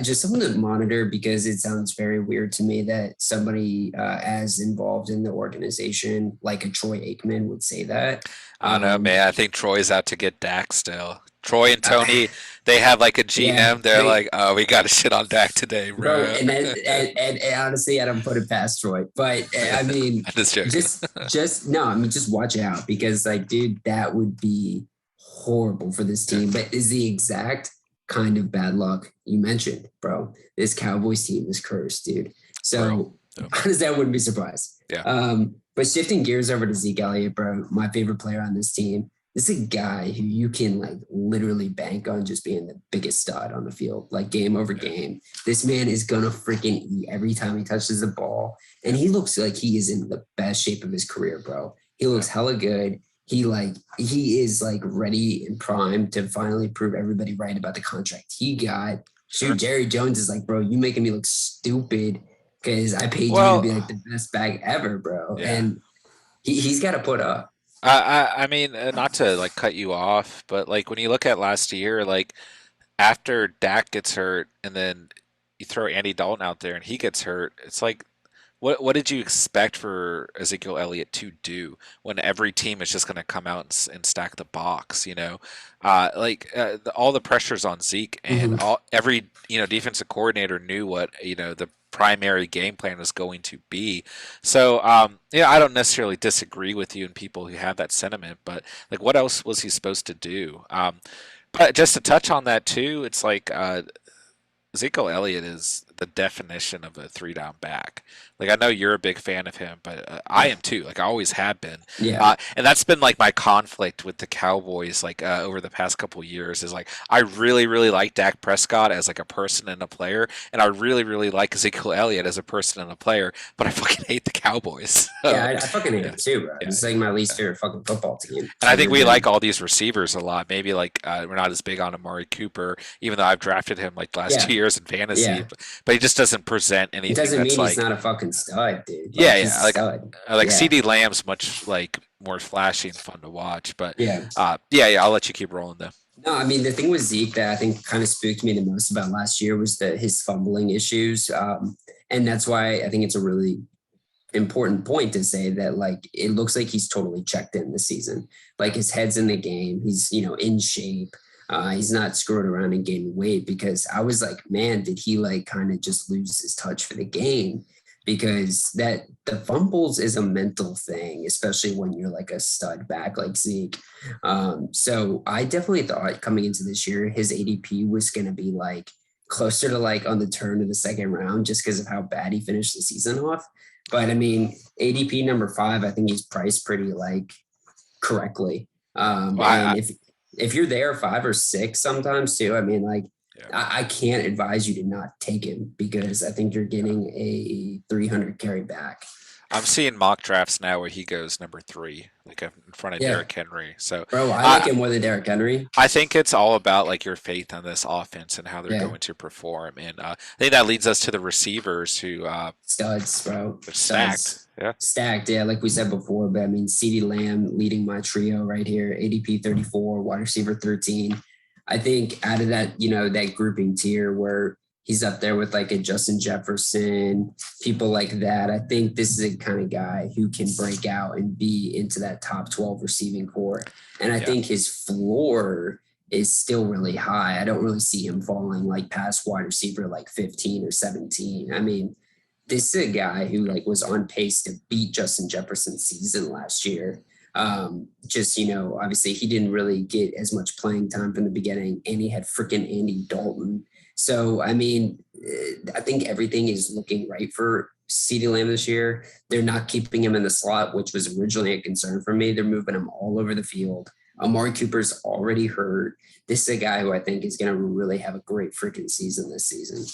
just something to monitor because it sounds very weird to me that somebody as involved in the organization like a Troy Aikman would say that. I don't know, Um, man. I think Troy's out to get Dak still. Troy and uh, Tony, they have like a yeah, GM. They're like, oh, we got to shit on Dak today, bro, bro. and honestly, I don't put it past Troy, but I mean, I'm just joking. just no, I mean, just watch out because, like, dude, that would be horrible for this Yeah, team. But is the exact kind of bad luck you mentioned, bro. This Cowboys team is cursed, dude. for real. So Yeah. honestly, I wouldn't be surprised. Yeah. But shifting gears over to Zeke Elliott, bro, my favorite player on this team. This is a guy who you can like literally bank on just being the biggest stud on the field, like game over game. This man is gonna freaking eat every time he touches the ball, and he looks like he is in the best shape of his career, bro. He looks hella good. He is like ready and primed to finally prove everybody right about the contract he got. Sure. Shoot, Jerry Jones is like, bro, you making me look stupid because I paid you to be Well, like the best bag ever, bro. yeah. And he's got to put up. I mean, not to like cut you off, but like when you look at last year, like after Dak gets hurt and then you throw Andy Dalton out there and he gets hurt, it's like what did you expect for Ezekiel Elliott to do when every team is just going to come out and stack the box? All the pressure's on Zeke, and Mhm. every defensive coordinator knew what the primary game plan was going to be. So I don't necessarily disagree with you and people who have that sentiment, but like, what else was he supposed to do? But just to touch on that too, it's like Ezekiel Elliott is the definition of a three down back. Like I know you're a big fan of him, but I Yeah. am too. Like I always have been, Yeah. and that's been like my conflict with the Cowboys. Like over the past couple years, is like I really, really like Dak Prescott as like a person and a player, and I really, really like Ezekiel Elliott as a person and a player. But I fucking hate the Cowboys. Yeah. So I fucking hate yeah, it too, bro. yeah, This is like my yeah. least favorite fucking football team And I think ever we like been. all these receivers a lot. Maybe like we're not as big on Amari Cooper, even though I've drafted him like the last Yeah. 2 years in fantasy. Yeah. But he just doesn't present It anything doesn't that's mean he's like, not a fucking stud, dude. yeah, Like he's yeah, a stud. like Yeah. CD Lamb's much like more flashy and fun to watch. But Yeah. yeah, I'll let you keep rolling though. No, I mean the thing with Zeke that I think kind of spooked me the most about last year was his fumbling issues, and that's why I think it's a really important point to say that like it looks like he's totally checked in this season. Like his head's in the game. He's in shape. He's not screwing around and gaining weight because I was like, man, did he like kind of just lose his touch for the game? Because that the fumbles is a mental thing, especially when you're like a stud back like Zeke. So I definitely thought coming into this year, his ADP was going to be like closer to like on the turn of the second round just because of how bad he finished the season off. But I mean, ADP number 5, I think he's priced pretty like correctly. Well, And if you're there 5 or 6 sometimes too, I mean, like yeah. I can't advise you to not take him because I think you're getting a 300 carry back. I'm seeing mock drafts now where he goes number 3, like in front of Yeah, Derrick Henry. So bro, I like I him more than Derrick Henry. I think it's all about like your faith on this offense and how they're Yeah, going to perform, and I think that leads us to the receivers who studs, bro, are stacked. studs. Yeah, Stacked, yeah, like we said before, but I mean, CeeDee Lamb leading my trio right here, ADP 34, wide receiver 13. I think out of that, that grouping tier where He's up there with like a Justin Jefferson, people like that. I think this is a kind of guy who can break out and be into that top 12 receiving core. And I Yeah. think his floor is still really high. I don't really see him falling like past wide receiver like 15 or 17. I mean, this is a guy who like was on pace to beat Justin Jefferson's season last year. Just, obviously he didn't really get as much playing time from the beginning, and he had freaking Andy Dalton. So, I mean, I think everything is looking right for CeeDee Lamb this year. They're not keeping him in the slot, which was originally a concern for me. They're moving him all over the field. Amari Cooper's already hurt. This is a guy who I think is going to really have a great freaking season this season.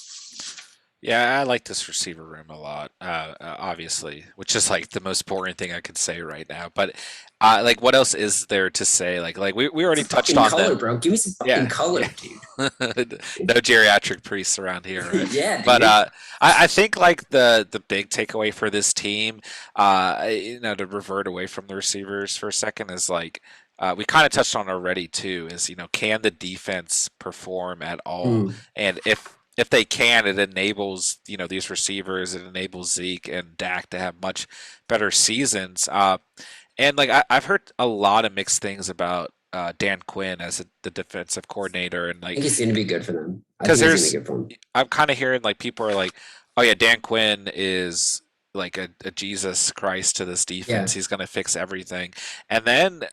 Yeah, I like this receiver room a lot, obviously, which is like the most boring thing I could say right now. But like, what else is there to say? Like we already Some touched fucking on color, them. bro. Give me some fucking Yeah, color, yeah. dude. No geriatric priests around here, right? Yeah, But dude. I think like the big takeaway for this team, to revert away from the receivers for a second is like we kind of touched on already too, is can the defense perform at all? Mm. And if they can, it enables these receivers, it enables Zeke and Dak to have much better seasons. And like I've heard a lot of mixed things about Dan Quinn as the defensive coordinator, and I like think it's going to be good for them. I because think it's going to be there's good for them. I'm kind of hearing like people are like, oh yeah, Dan Quinn is like a Jesus Christ to this defense. Yeah. He's going to fix everything. And then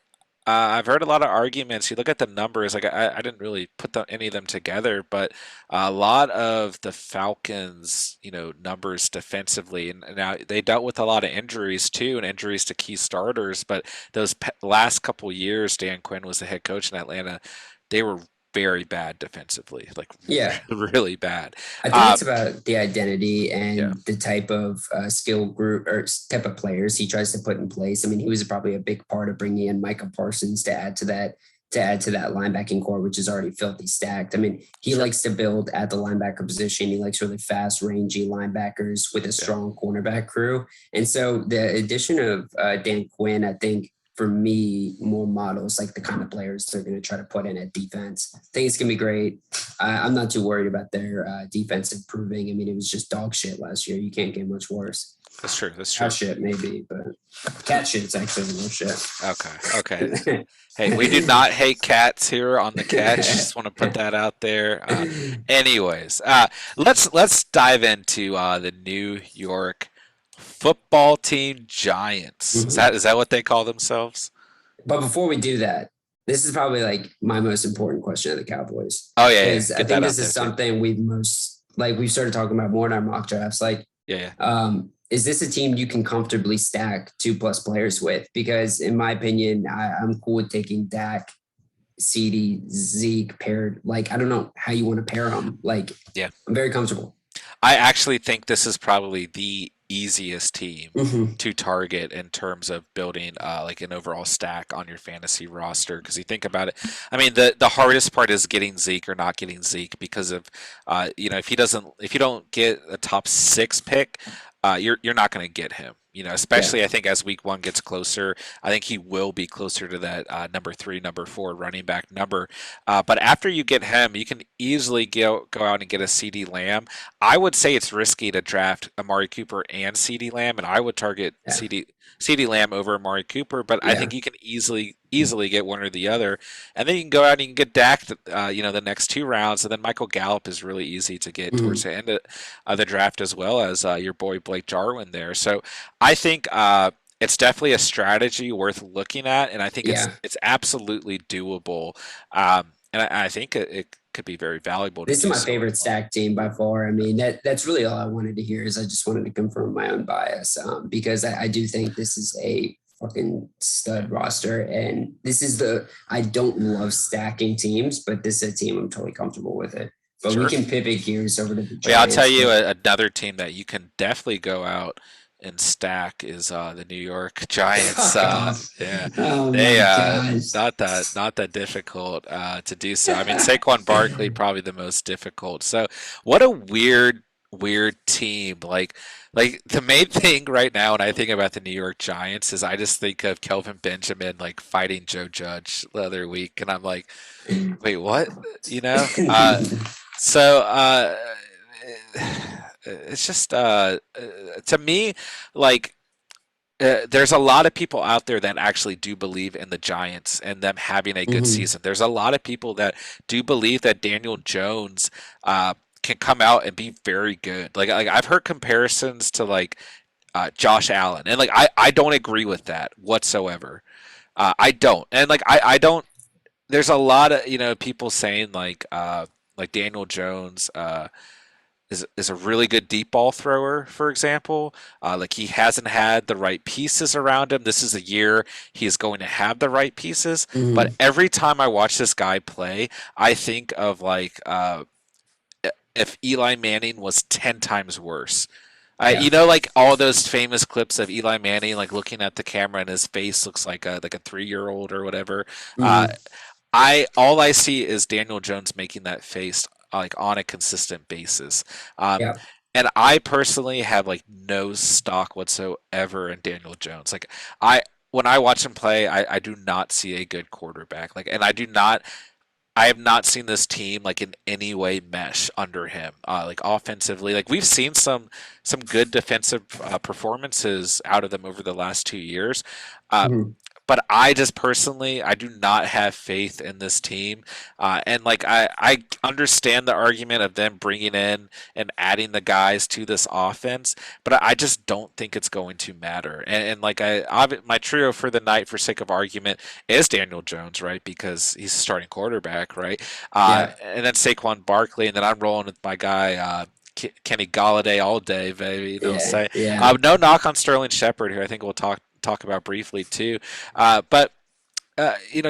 I've heard a lot of arguments. You look at the numbers, like I didn't really put any of them together, but a lot of the Falcons, numbers defensively, and now they dealt with a lot of injuries too, and injuries to key starters. But those last couple years, Dan Quinn was the head coach in Atlanta. They were very bad defensively, like Yeah. really bad. I think Uh, it's about the identity yeah, and the type of skill group or type of players he tries to put in place. I mean, he was probably a big part of bringing in Micah Parsons to add to that linebacking core, which is already filthy stacked. I mean, he sure. likes to build at the linebacker position. He likes really fast, rangy linebackers with a Yeah. strong cornerback crew. And so the addition of Dan Quinn, I think, for me, more models like the kind of players they're going to try to put in at defense. I think it's going to be great. I'm not too worried about their defense improving. I mean, it was just dog shit last year. You can't get much worse. That's true. That's Cow true. shit, maybe, but cat shit's actually the worst Okay. Okay. shit. Hey, we do not hate cats here on the catch. Just want to put that out there. Anyways, let's dive into the New York football team Giants. Is Mhm. that what they call themselves? But before we do that, this is probably like my most important question of the Cowboys Oh yeah, yeah. because I Get think that out this there is too. something we've started talking about more in our mock drafts. Like, Yeah, yeah. is this a team you can comfortably stack 2+ players with? Because in my opinion, I'm cool with taking Dak, CD, Zeke paired. Like, I don't know how you want to pair them. Like, Yeah. I'm very comfortable. I actually think this is probably the easiest team Mm-hmm. to target in terms of building like an overall stack on your fantasy roster. Because you think about it, I mean, the hardest part is getting Zeke or not getting Zeke because of if you don't get a top 6 pick, you're not going to get him. Yeah. Especially I think as week 1 gets closer, I think he will be closer to that number 3, number 4 running back number. But after you get him, you can easily go out and get a CD Lamb. I would say it's risky to draft Amari Cooper and CD Lamb, and I would target Yeah. CD Lamb over Amari Cooper. But I Yeah. think you can easily get one or the other, and then you can go out and you can get Dak, the next 2 rounds, and then Michael Gallup is really easy to get towards Mm-hmm. the end of the draft as well as your boy Blake Jarwin there. So I think it's definitely a strategy worth looking at, and I think it's Yeah. it's absolutely doable. And I think it could be very valuable to This is do my so as favorite well. stack team by far. I mean, that's really all I wanted to hear is I just wanted to confirm my own bias because I do think this is a fucking Yeah. stud roster. And I don't love stacking teams, but this is a team I'm totally comfortable with it. But we Sure. can pivot gears over to the Well, yeah, I'll tell Giants. you But another team that you can definitely go out and stack is the New York Giants. fuck off. Yeah, Oh they my gosh. not that difficult to do so. I mean, Saquon Barkley probably the most difficult. So, what a weird team. Like the main thing right now when I think about the New York Giants is I just think of Kelvin Benjamin like fighting Joe Judge the other week, and I'm like, wait, what? You know? So it's just to me, like there's a lot of people out there that actually do believe in the Giants and them having a good Hmm. season. There's a lot of people that do believe that Daniel Jones can come out and be very good. Like I've heard comparisons to like Josh Allen, and like I don't agree with that whatsoever. I don't, and I don't. There's a lot of people saying like Daniel Jones. Is a really good deep ball thrower, for example. Like he hasn't had the right pieces around him. This is a year he is going to have the right pieces. But Hmm. every time I watch this guy play, I think of like if Eli Manning was 10 times worse. Yeah. Like all those famous clips of Eli Manning, like looking at the camera and his face looks like a 3-year-old or whatever. Uh, Hmm. I all I see is Daniel Jones making that face like on a consistent basis. Um, Yeah. and I personally have like no stock whatsoever in Daniel Jones. Like I when I watch him play, I do not see a good quarterback. Like and I have not seen this team like in any way mesh under him. Like offensively, like we've seen some good defensive performances out of them over the last 2 years. Uh, Hmm. but I just personally, I do not have faith in this team. And like I understand the argument of them bringing in and adding the guys to this offense, but I just don't think it's going to matter. And like my trio for the night, for sake of argument, is Daniel Jones, right? Because he's a starting quarterback, right? Yeah. And then Saquon Barkley, and then I'm rolling with my guy. Kenny Galladay all day, baby. Yeah. Say Yeah. no knock on Sterling Shepard, who I think we'll talk about briefly too. But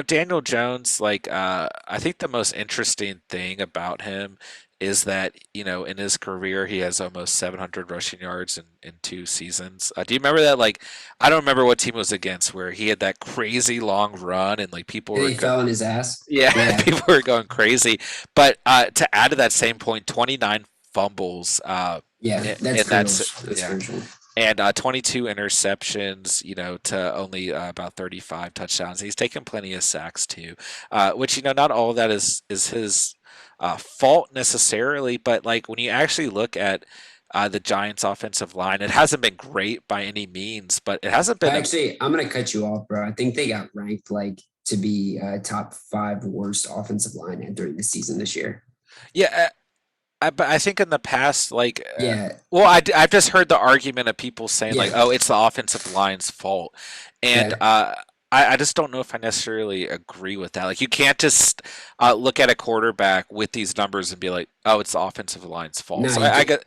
Daniel Jones, like I think the most interesting thing about him is that in his career he has almost 700 rushing yards in 2 seasons. Do you remember that? Like I don't remember what team it was against where he had that crazy long run and like people And were he fell on his ass. yeah, Yeah. people were going crazy. But to add to that same point, 29 fumbles Yeah. That's in crucial. That's yeah, crucial. and 22 interceptions, to only about 35 touchdowns. He's taken plenty of sacks too, which not all of that is his fault necessarily, but like when you actually look at the Giants' offensive line, it hasn't been great by any means, but it hasn't been a I'm gonna cut you off, bro. I think they got ranked like to be top five worst offensive line entering the season this year. yeah. But I think in the past, like, Yeah. well, I've just heard the argument of people saying like, Yeah. "Oh, it's the offensive line's fault," and Okay. I just don't know if I necessarily agree with that. Like, you can't just look at a quarterback with these numbers and be like, "Oh, it's the offensive line's fault." No, So you can.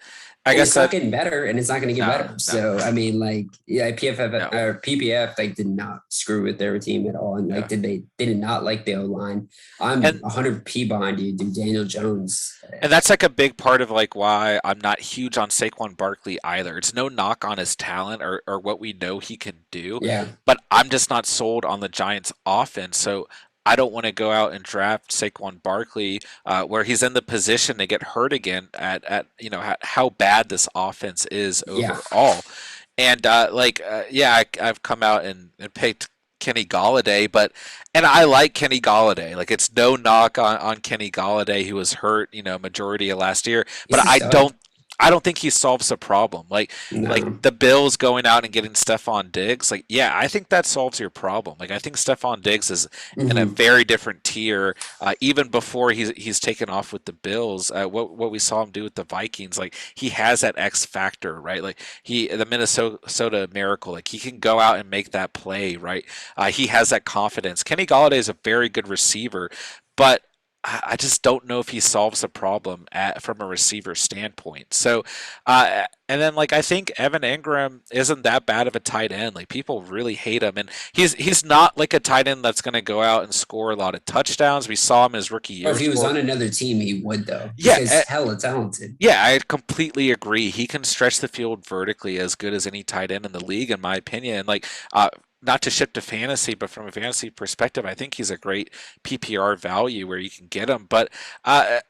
I And guess it's not that getting better, and it's not going to get no, better. no, So I mean, like, yeah, PFF no, or PPF like did not screw with their team at all, and like, yeah, they did not like the O line. I'm and 100 behind you, dude. Daniel Jones. And that's like a big part of like why I'm not huge on Saquon Barkley either. It's no knock on his talent or what we know he can do, Yeah. but I'm just not sold on the Giants offense. So I don't want to go out and draft Saquon Barkley where he's in the position to get hurt again at how bad this offense is Yeah. overall. And yeah, I've come out and picked Kenny Galladay, and I like Kenny Galladay. Like it's no knock on Kenny Galladay who was hurt, majority of last year, but He's a stud. I don't think he solves the problem. Like No. the Bills going out and getting Stephon Diggs, like yeah, I think that solves your problem. Like I think Stephon Diggs is in a Hmm. very different tier, even before he's taken off with the Bills. What we saw him do with the Vikings, like he has that X factor, right? Like the Minnesota Miracle, like he can go out and make that play, right? He has that confidence. Kenny Galladay is a very good receiver, but I just don't know if he solves the problem from a receiver standpoint. So, and then like I think Evan Ingram isn't that bad of a tight end. Like people really hate him, and he's not like a tight end that's going to go out and score a lot of touchdowns. We saw him his rookie Or year if he was score. on another team, he would though, Yeah, because hella talented. yeah, I completely agree. He can stretch the field vertically as good as any tight end in the league, in my opinion. Like, not to shift to fantasy, but from a fantasy perspective, I think he's a great PPR value where you can get him. But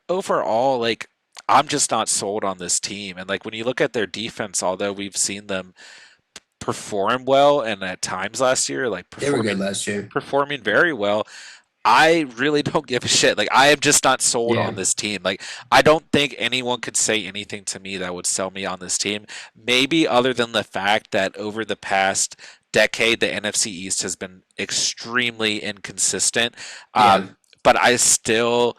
overall, like, I'm just not sold on this team. And like when you look at their defense, although we've seen them perform well and at times last year, like They were good last year. performing very well, I really don't give a shit. Like, I am just not sold on Yeah, this team. Like, I don't think anyone could say anything to me that would sell me on this team. Maybe other than the fact that over the past decade, the NFC East has been extremely inconsistent. yeah, But I still,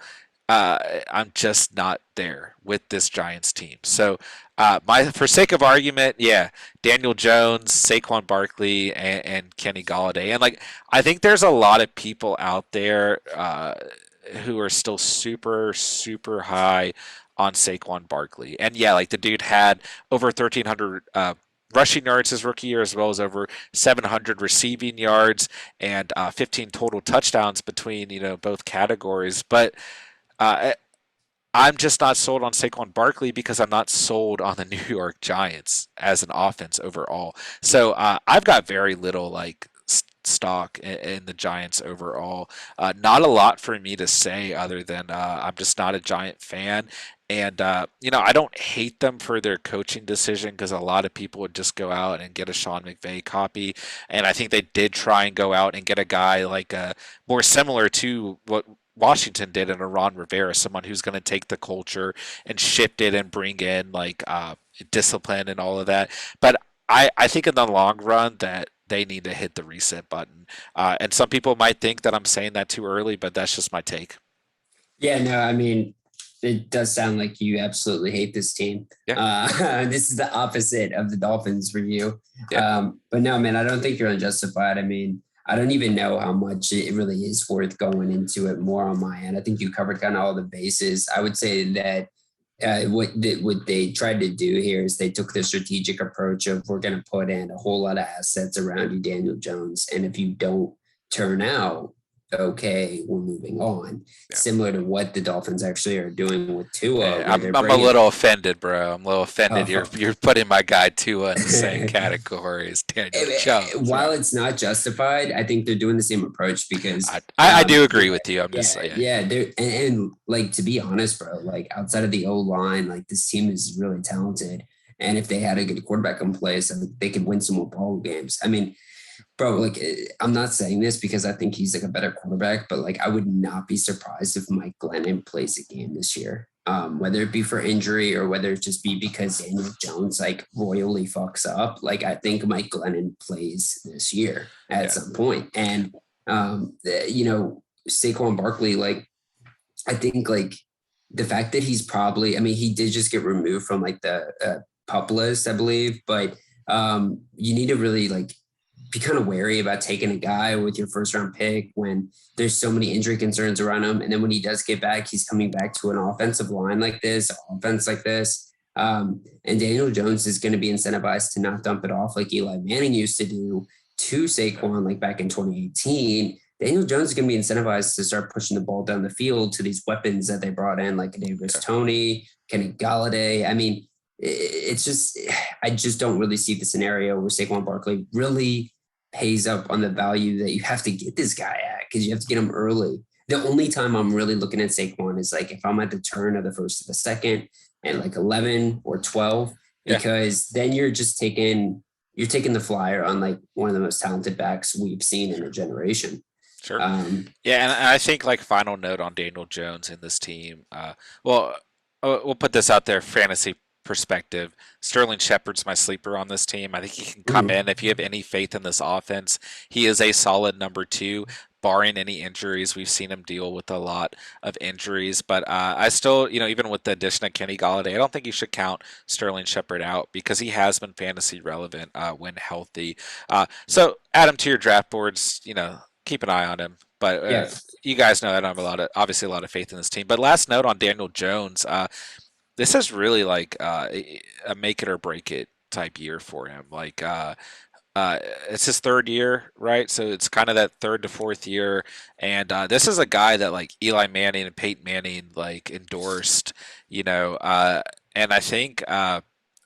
I'm just not there with this Giants team. So, for sake of argument, yeah, Daniel Jones, Saquon Barkley, and Kenny Galladay, and like I think there's a lot of people out there who are still super, super high on Saquon Barkley. And yeah, like the dude had over 1,300 rushing yards his rookie year, as well as over 700 receiving yards and 15 total touchdowns between both categories. But uh, I'm just not sold on Saquon Barkley because I'm not sold on the New York Giants as an offense overall. So I've got very little stock in the Giants overall. Not a lot for me to say other than I'm just not a Giant fan. And I don't hate them for their coaching decision because a lot of people would just go out and get a Sean McVay copy, and I think they did try and go out and get a guy like more similar to what Washington did in a Ron Rivera, someone who's going to take the culture and shift it and bring in discipline and all of that. But I think in the long run that they need to hit the reset button. And some people might think that I'm saying that too early, but that's just my take. yeah. No, I mean, it does sound like you absolutely hate this team. Yeah, This is the opposite of the Dolphins for you. yeah, But no, man, I don't think you're unjustified. I mean, I don't even know how much it really is worth going into it more on my end. I think you covered kind of all the bases. I would say that what they tried to do here is they took the strategic approach of we're going to put in a whole lot of assets around you, Daniel Jones, and if you don't turn out okay, we're moving on. yeah. Similar to what the Dolphins actually are doing with Tua, Hey, where they're I'm a bringing. little offended, bro. I'm a little offended. Oh, You're putting my guy Tua in the same category as Daniel Jones. while it's not justified, I think they're doing the same approach because, I do agree yeah, with you. I'm just yeah, yeah, yeah. They're and like to be honest, bro, like outside of the O line, like this team is really talented, and if they had a good quarterback in place, I think they could win some more ball games. I mean, bro, like I'm not saying this because I think he's like a better quarterback, but like I would not be surprised if Mike Glennon plays a game this year. Whether it be for injury or whether it just be because Daniel Jones like royally fucks up. Like I think Mike Glennon plays this year at yeah, some point. And Saquon Barkley, like I think like the fact that he's probably, I mean, he did just get removed from like the pup list, I believe, but you need to really like be kind of wary about taking a guy with your first round pick when there's so many injury concerns around him. And then when he does get back, he's coming back to an offensive line like this, offense like this. And Daniel Jones is going to be incentivized to not dump it off like Eli Manning used to do to Saquon, like back in 2018. Daniel Jones is going to be incentivized to start pushing the ball down the field to these weapons that they brought in, like Davis yeah. Tony, Kenny Galladay. I mean, it's just, I just don't really see the scenario where Saquon Barkley really pays up on the value that you have to get this guy at because you have to get him early. The only time I'm really looking at Saquon is like if I'm at the turn of the first or the second and like 11 or 12, Yeah. because then you're taking the flyer on like one of the most talented backs we've seen in a generation. Sure. Um, Yeah, and I think like final note on Daniel Jones in this team. Well, we'll put this out there, fantasy perspective. Sterling Shepard's my sleeper on this team. I think he can come in if you have any faith in this offense. He is a solid number two, barring any injuries. We've seen him deal with a lot of injuries, but I still, even with the addition of Kenny Galladay, I don't think you should count Sterling Shepard out because he has been fantasy relevant when healthy. So add him to your draft boards. Keep an eye on him. But yeah, you guys know that I have obviously a lot of faith in this team. But last note on Daniel Jones, this is really like a make it or break it type year for him. It's his third year, right? So it's kind of that third to fourth year, and this is a guy that like Eli Manning and Peyton Manning like endorsed, and I think.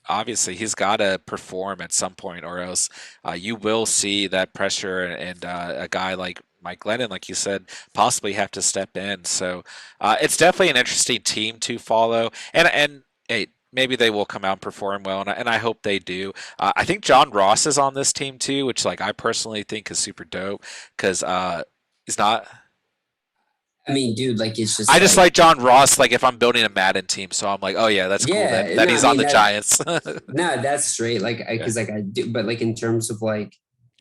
Obviously, he's got to perform at some point, or else you will see that pressure and a guy like Mike Glennon, like you said, possibly have to step in. So it's definitely an interesting team to follow, and hey, maybe they will come out and perform well, and I hope they do. I think John Ross is on this team too, which like I personally think is super dope because he's not. I mean, dude, like it's I just just like, like John Ross. Like if I'm building a Madden team, so I'm like, oh yeah, that's cool. yeah, That no, I he's on mean the that, Giants. no, that's straight. Like, Yeah. because like I do, but like in terms of like,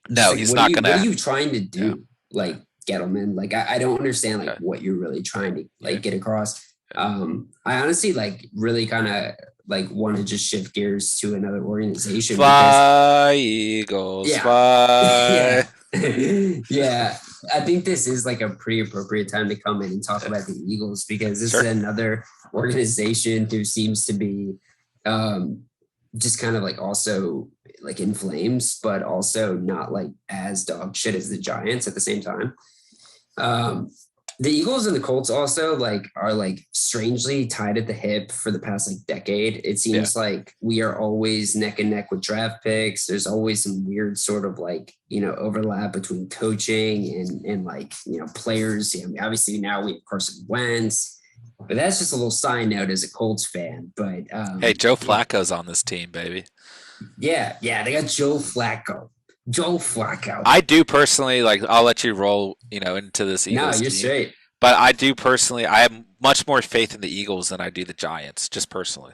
just No, like he's not what are gonna. you trying to Yeah, do, like Gettleman? Like, I don't understand like yeah, what you're really trying to yeah, like get across. yeah. I honestly like really kind of like want to just shift gears to another organization because Fly, Eagles, yeah, fly. yeah, yeah. I think this is like a pretty appropriate time to come in and talk Yeah, about the Eagles because this is sure. another organization who seems to be um, just kind of like also like in flames, but also not like as dog shit as the Giants at the same time. Um, the Eagles and the Colts also like are like strangely tied at the hip for the past like decade. It Yeah, seems like we are always neck and neck with draft picks. There's always some weird sort of like, overlap between coaching and like, players. I mean, obviously now we have Carson Wentz, but that's just a little side note as a Colts fan. But hey, Joe Flacco's on this team, baby. yeah, they got Joe Flacco. Joe Flacco. I do personally like. I'll let you roll, into this No, Eagles you're team, straight. but I do personally. I have much more faith in the Eagles than I do the Giants, just personally.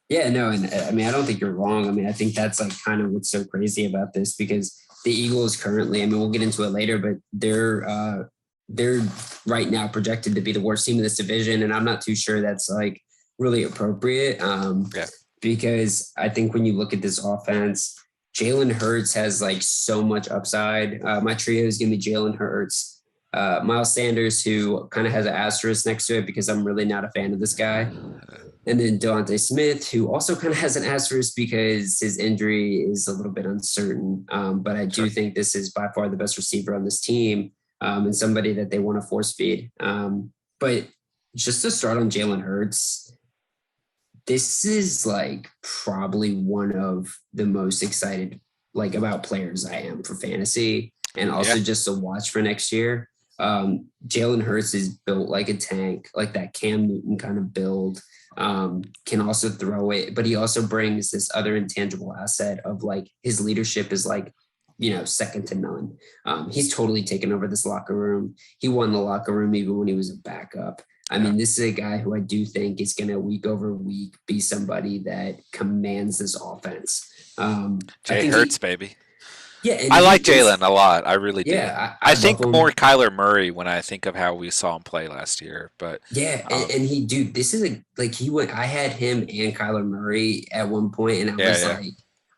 Yeah, no, and I mean, I don't think you're wrong. I mean, I think that's like kind of what's so crazy about this because the Eagles currently, I mean, we'll get into it later, but they're right now projected to be the worst team in this division, and I'm not too sure that's like really appropriate. Yeah, Because I think when you look at this offense, Jalen Hurts has like so much upside. My trio is going to be Jalen Hurts, Miles Sanders, who kind of has an asterisk next to it because I'm really not a fan of this guy. And then Devontae Smith, who also kind of has an asterisk because his injury is a little bit uncertain. But I do sure. think this is by far the best receiver on this team and somebody that they want to force feed. But just to start on Jalen Hurts, this is like probably one of the most excited like about players I am for fantasy and Yeah, also just to watch for next year. Jalen Hurts is built like a tank, like that Cam Newton kind of build. Can also throw it, but he also brings this other intangible asset of like his leadership is like, second to none. He's totally taken over this locker room. He won the locker room even when he was a backup. I yeah. mean, this is a guy who I do think is going to week over week be somebody that commands this offense. I Jay think Hurts, baby. yeah, and I he like is, Jalen a lot. I really do. yeah, I I love think him. more Kyler Murray when I think of how we saw him play last year. But Yeah, um, and he, dude, this is a like he went. I had him and Kyler Murray at one point, and yeah, yeah,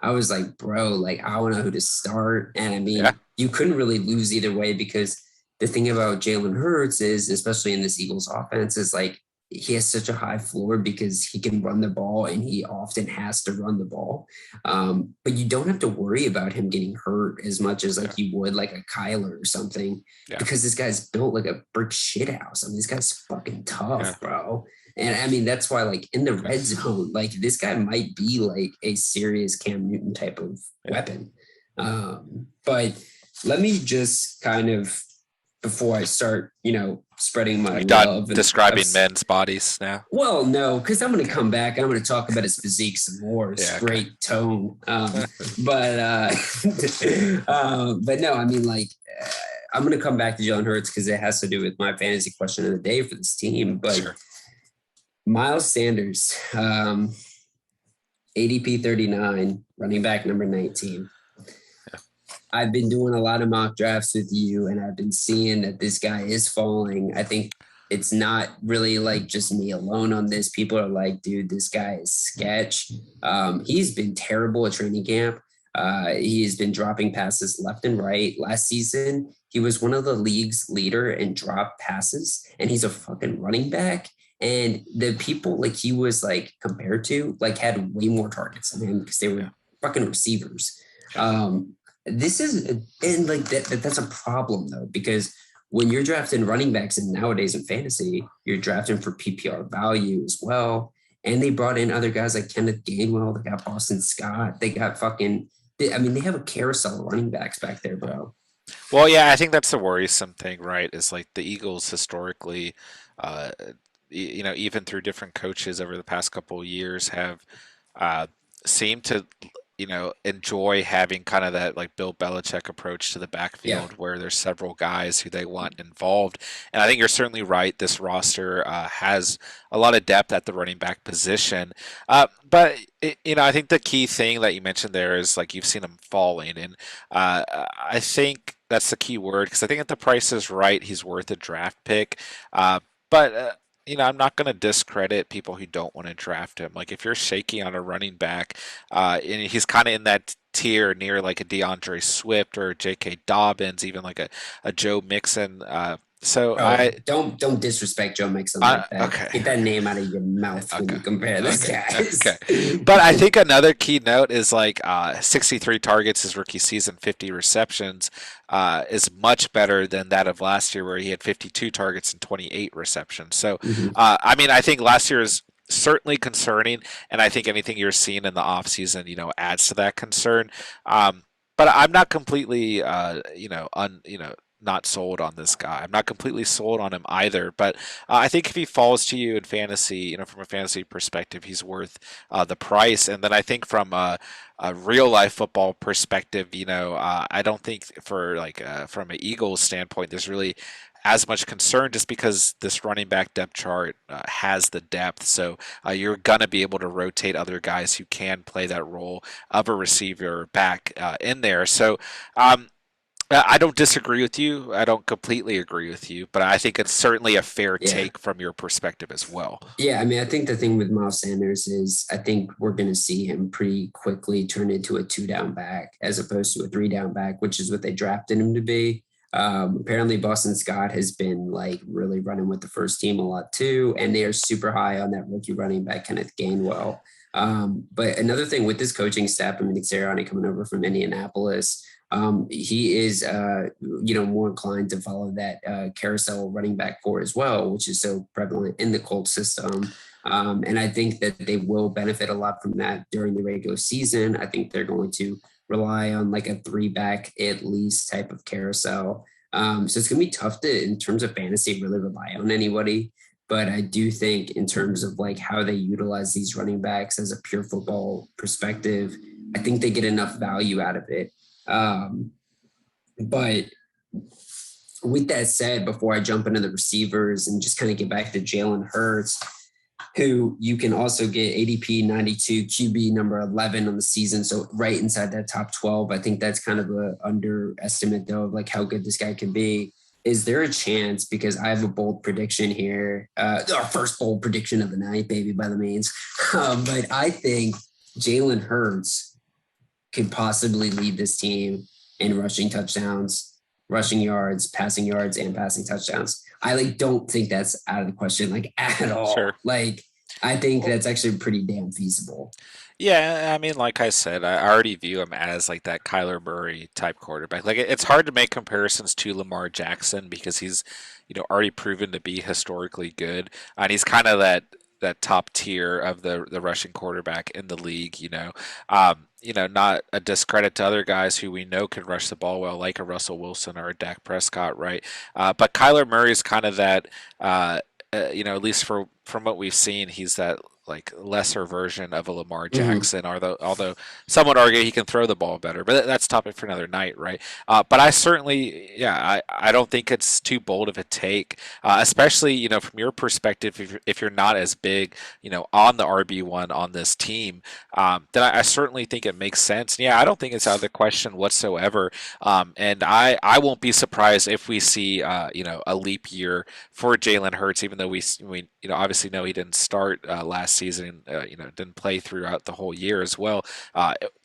I was like, bro, like I don't know who to start. And I yeah, mean, you couldn't really lose either way because the thing about Jalen Hurts is, especially in this Eagles offense, is like he has such a high floor because he can run the ball and he often has to run the ball. But you don't have to worry about him getting hurt as much as yeah, like you would like a Kyler or something yeah, because this guy's built like a brick shit house. I mean, this guy's fucking yeah, tough, bro. And I mean, that's why, like, in the yeah, red zone, like, this guy might be like a serious Cam Newton type of yeah. weapon. But let me just kind of, before I start, spreading my You done love and describing men's bodies now? well, no, because I'm going to Okay. come back and I'm going to talk about his physique some more, his Yeah. Okay. straight tone. But but no, I mean, like, I'm going to come back to Jalen Hurts because it has to do with my fantasy question of the day for this team. But Sure. Miles Sanders, ADP 39, running back number 19. Yeah. I've been doing a lot of mock drafts with you, and I've been seeing that this guy is falling. I think it's not really like just me alone on this. People are like, dude, this guy is sketch. He's been terrible at training camp. He has been dropping passes left and right. Last season, he was one of the league's leader in drop passes, and he's a fucking running back. And the people like he was like compared to like had way more targets than him because they Yeah. were fucking receivers. Yeah. This is and like that's a problem though because when you're drafting running backs and nowadays in fantasy you're drafting for PPR value as well, and they brought in other guys like Kenneth Gainwell, they got Boston Scott, they got fucking I mean they have a carousel of running backs back there, bro. Well, yeah, I think that's the worrisome thing, right? Is like the Eagles historically, uh, even through different coaches over the past couple of years, have uh, seemed to enjoy having kind of that like Bill Belichick approach to the Yeah. backfield where there's several guys who they want involved. And I think you're certainly right. This roster has a lot of depth at the running back position. But I think the key thing that you mentioned there is like you've seen him falling. And I think that's the key word because I think if the price is right, he's worth a draft pick. But I'm not going to discredit people who don't want to draft him. Like if you're shaky on a running back, and he's kind of in that tier near like a DeAndre Swift or J.K. Dobbins, even like a Joe Mixon. So Oh, don't disrespect Joe Mixon like that. okay, Get that name out of your mouth when okay, you compare those okay, guys. okay. But I think another key note is like 63 targets his rookie season, 50 receptions is much better than that of last year where he had 52 targets and 28 receptions. So, Mhm. I mean, I think last year is certainly concerning, and I think anything you're seeing in the offseason, adds to that concern. But I'm not completely, not sold on this guy. I'm not completely sold on him either, but I think if he falls to you in fantasy, from a fantasy perspective, he's worth the price. And then I think from a real life football perspective, I don't think from an Eagles standpoint, there's really as much concern just because this running back depth chart has the depth. So you're going to be able to rotate other guys who can play that role of a receiver back in there. So um, I don't disagree with you. I don't completely agree with you, but I think it's certainly a fair Yeah. take from your perspective as well. Yeah, I mean, I think the thing with Miles Sanders is I think we're going to see him pretty quickly turn into a two down back as opposed to a three down back, which is what they drafted him to be. Apparently, Boston Scott has been like really running with the first team a lot too, and they are super high on that rookie running back Kenneth Gainwell. But another thing with this coaching staff, I mean, Nick Sirianni coming over from Indianapolis, he is, more inclined to follow that carousel running back core as well, which is so prevalent in the Colts system. And I think that they will benefit a lot from that during the regular season. I think they're going to rely on like a three back at least type of carousel. So it's going to be tough to, in terms of fantasy, really rely on anybody. But I do think in terms of like how they utilize these running backs as a pure football perspective, I think they get enough value out of it. Um, but with that said, before I jump into the receivers and just kind of get back to Jalen Hurts, who you can also get ADP 92, QB number 11 on the season. So right inside that top 12. I think that's kind of an underestimate though, of like how good this guy can be. Is there a chance, because I have a bold prediction here, our first bold prediction of the night, baby, by the means. But I think Jalen Hurts could possibly lead this team in rushing touchdowns, rushing yards, and passing touchdowns. I like don't think that's out of the question, like at Sure. all. Like I think Well, that's actually pretty damn feasible. yeah, I mean, like I said, I already view him as like that Kyler Murray type quarterback. Like it's hard to make comparisons to Lamar Jackson because he's, already proven to be historically good, and he's kind of that top tier of the rushing quarterback in the league. Not a discredit to other guys who we know can rush the ball well, like a Russell Wilson or a Dak Prescott, right? But Kyler Murray is kind of that. At least from what we've seen, he's that like lesser version of a Lamar Mm-hmm. Jackson. Although some would argue he can throw the ball better, but that's a topic for another night, right? But I certainly, yeah, I don't think it's too bold of a take, especially from your perspective. If you're not as big, on the RB1 on this team, then I certainly think it makes sense. Yeah, I don't think it's out of the question whatsoever. And I won't be surprised if we see a leap year for Jalen Hurts, even though we obviously know he didn't start last season, didn't play throughout the whole year as well.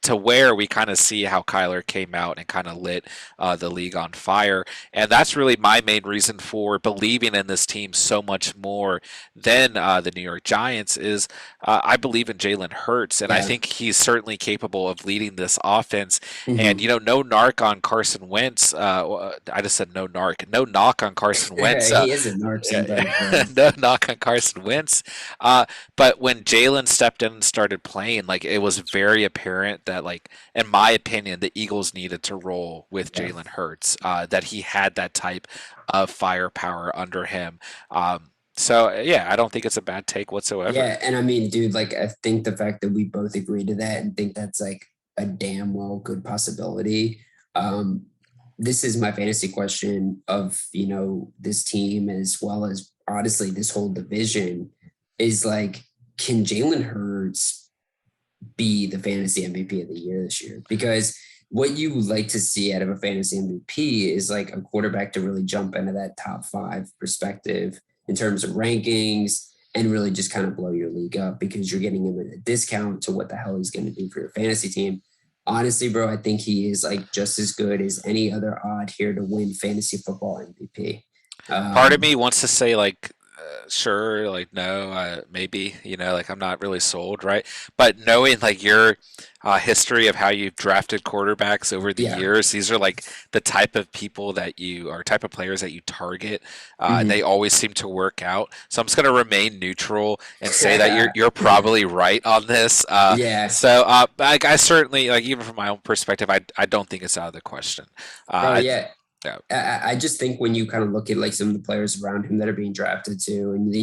To where we kind of see how Kyler came out and kind of lit the league on fire, and that's really my main reason for believing in this team so much more than the New York Giants is I believe in Jalen Hurts, and I Yeah. think he's certainly capable of leading this offense. And Mm-hmm. no narc on Carson Wentz. I just said no narc, no knock on Carson Wentz. He is a narc sometimes, bro. No knock on Carson Wentz. But when Jalen stepped in and started playing, like it was very apparent that, like, in my opinion, the Eagles needed to roll with Yeah. Jalen Hurts. That he had that type of firepower under him. So yeah, I don't think it's a bad take whatsoever. Yeah. And I mean, dude, like I think the fact that we both agree to that and think that's like a damn well good possibility. Um, this is my fantasy question of, this team as well as honestly this whole division is like, can Jalen Hurts be the fantasy MVP of the year this year? Because what you like to see out of a fantasy MVP is like a quarterback to really jump into that top five perspective in terms of rankings and really just kind of blow your league up because you're getting him at a discount to what the hell he's going to do for your fantasy team. Honestly, bro, I think he is like just as good as any other odd here to win fantasy football MVP. Part of Um, me wants to say like sure, like no, maybe, like I'm not really sold, right? But knowing like your history of how you've drafted quarterbacks over the yeah. years, these are like the type of people that you or type of players that you target. They Mhm. always seem to work out. So I'm just going to remain neutral and say that you're probably right on this. Yeah. I certainly like even from my own perspective, I don't think it's out of the question. Bro, I yeah. yeah, I just think when you kind of look at like some of the players around him that are being drafted too, and then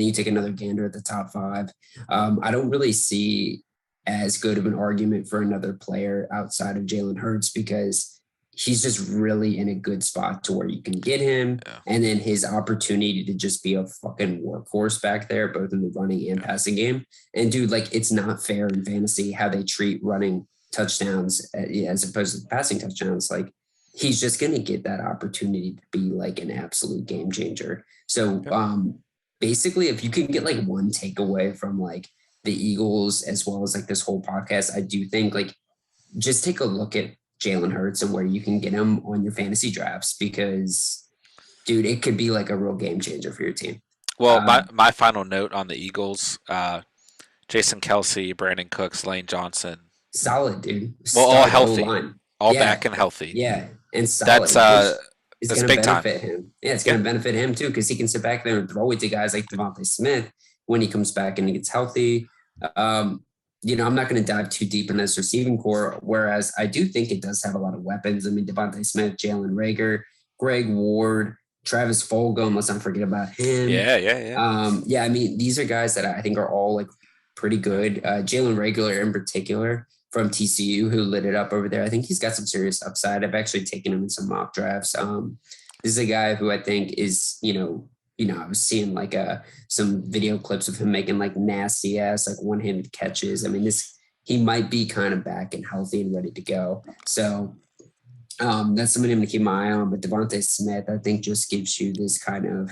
you take another gander at the top five. I don't really see as good of an argument for another player outside of Jalen Hurts because he's just really in a good spot to where you can get him, yeah, and then his opportunity to just be a fucking workhorse back there, both in the running and yeah. passing game. And dude, like it's not fair in fantasy how they treat running touchdowns as opposed to passing touchdowns. Like he's just going to get that opportunity to be like an absolute game changer. So basically, if you can get like one takeaway from like the Eagles as well as like this whole podcast, I do think like just take a look at Jalen Hurts and where you can get him on your fantasy drafts because, dude, it could be like a real game changer for your team. Well, my Um, my final note on the Eagles: Jason Kelsey, Brandon Cooks, Lane Johnson. Solid, dude. Well, all Stud O healthy, line. all Yeah. back and healthy. Yeah. And That's solid, which uh, is that's going to big time. benefit him. Yeah. It's going Yeah, to benefit him too, because he can sit back there and throw it to guys like Devontae Smith when he comes back and he gets healthy. Um, I'm not going to dive too deep in this receiving core, whereas I do think it does have a lot of weapons. I mean, Devontae Smith, Jalen Rager, Greg Ward, Travis Fulgham, let's not forget about him. yeah, yeah, yeah. Yeah, I mean, these are guys that I think are all like pretty good. Jalen Rager in particular from TCU who lit it up over there. I think he's got some serious upside. I've actually taken him in some mock drafts. This is a guy who I think is, I was seeing like some video clips of him making like nasty ass like one-handed catches. I mean, he might be kind of back and healthy and ready to go. So that's somebody I'm going to keep my eye on. But Devontae Smith, I think, just gives you this kind of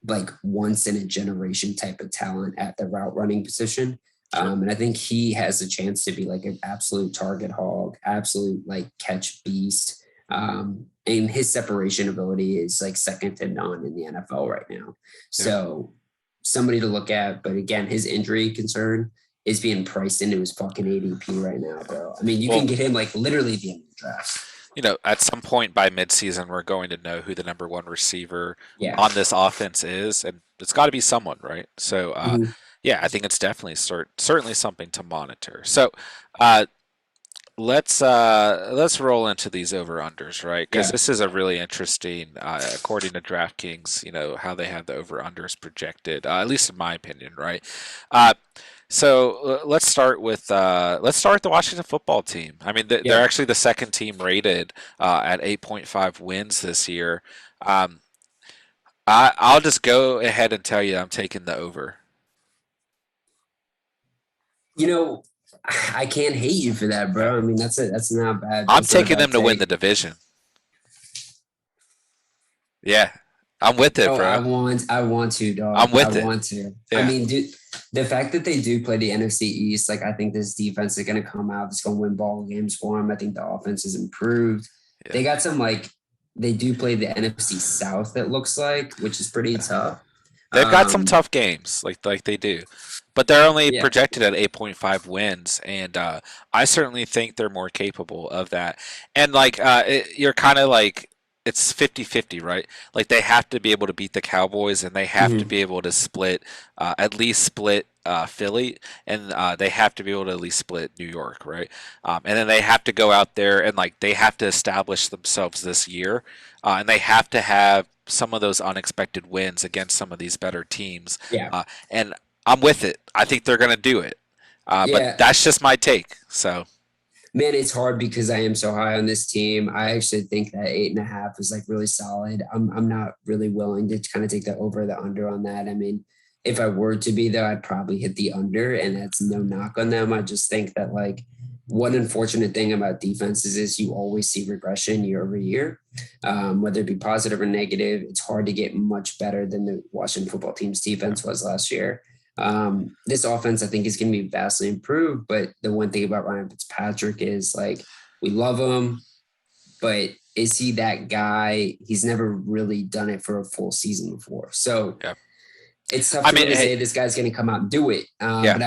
like once in a generation type of talent at the route running position. Sure. And I think he has a chance to be like an absolute target hog, absolute like catch beast. And his separation ability is like second to none in the NFL right now. Yeah. So somebody to look at. But again, his injury concern is being priced into his fucking ADP right now, bro. I mean, you Well, can get him like literally at the end of the draft. at some point by midseason, we're going to know who the number one receiver Yeah. on this offense is, and it's got to be someone, right? So, Mhm. yeah, I think it's definitely certainly something to monitor. So, uh, let's roll into these over unders, right? Because Yeah. this is a really interesting, according to DraftKings, how they have the over unders projected, at least in my opinion, right? Uh, let's start with the Washington football team. I mean, they're Yeah. actually the second team rated at 8.5 wins this year. Um, I'll just go ahead and tell you I'm taking the over. you know, I can't hate you for that, Yeah. bro. I mean, that's not bad. I'm That's not a taking them bad to win the take. division. Yeah, I'm with it, Oh, I bro. want, I want to, I'm dog. I with it. want to. I Yeah. mean, dude, the fact that they do play the NFC East, like I think this defense is going to come out. It's going to win ball games for them. I think the offense is improved. Yeah. They got some like they do play the NFC South. That looks like, which is pretty Yeah. tough. They've got some Um, tough games, like they do, but they're only yeah. projected at 8.5 wins, and I certainly think they're more capable of that. And like you're kind of like it's 50-50, right? Like they have to be able to beat the Cowboys, and they have to Mhm. be able to split at least split Philly, and they have to be able to at least split New York, right? And then they have to go out there and like they have to establish themselves this year, and they have to have some of those unexpected wins against some of these better teams. Yeah. And I'm with it. I think they're going to do it. But Yeah. that's just my take. So, Man, it's hard because I am so high on this team. I actually think that 8.5 is like really solid. I'm not really willing to kind of take the over or the under on that. I mean, if I were to be though, I'd probably hit the under, and that's no knock on them. I just think that like one unfortunate thing about defenses is you always see regression year over year, whether it be positive or negative. It's hard to get much better than the Washington football team's defense was last year. This offense, I think, is going to be vastly improved. But the one thing about Ryan Fitzpatrick is like we love him, but is he that guy? He's never really done it for a full season before. So Yeah. it's tough I to mean, really hey, say this guy's going to come out and do it. yeah, But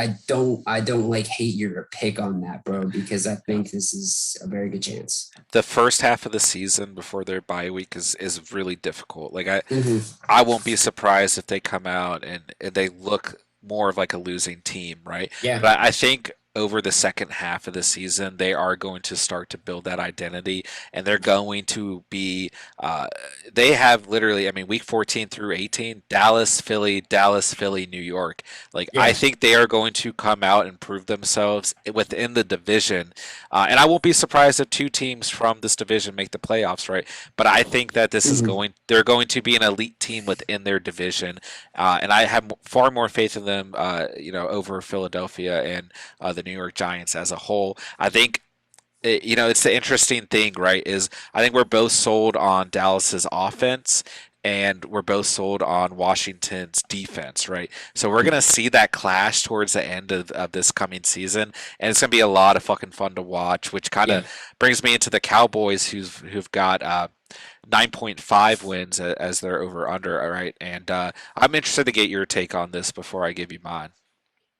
I don't like hate your pick on that, bro, because I yeah. think this is a very good chance. The first half of the season before their bye week is really difficult. Like Mm-hmm. I won't be surprised if they come out and they look more of like a losing team, right? Yeah. But I think over the second half of the season, they are going to start to build that identity, and they're going to be. Uh, they have literally, I mean, week 14 through 18, Dallas, Philly, New York. Like I Yeah. think they are going to come out and prove themselves within the division, and I won't be surprised if two teams from this division make the playoffs, right? But I think that Mm-hmm. they're going to be an elite team within their division, and I have far more faith in them, over Philadelphia and the New York Giants as a whole. I think it's the interesting thing, right? Is I think we're both sold on Dallas's offense. And we're both sold on Washington's defense, right? So we're gonna see that clash towards the end of this coming season, and it's gonna be a lot of fucking fun to watch. Which kind of Yeah. brings me into the Cowboys, who've got 9.5 wins as their over under. All right, and I'm interested to get your take on this before I give you mine.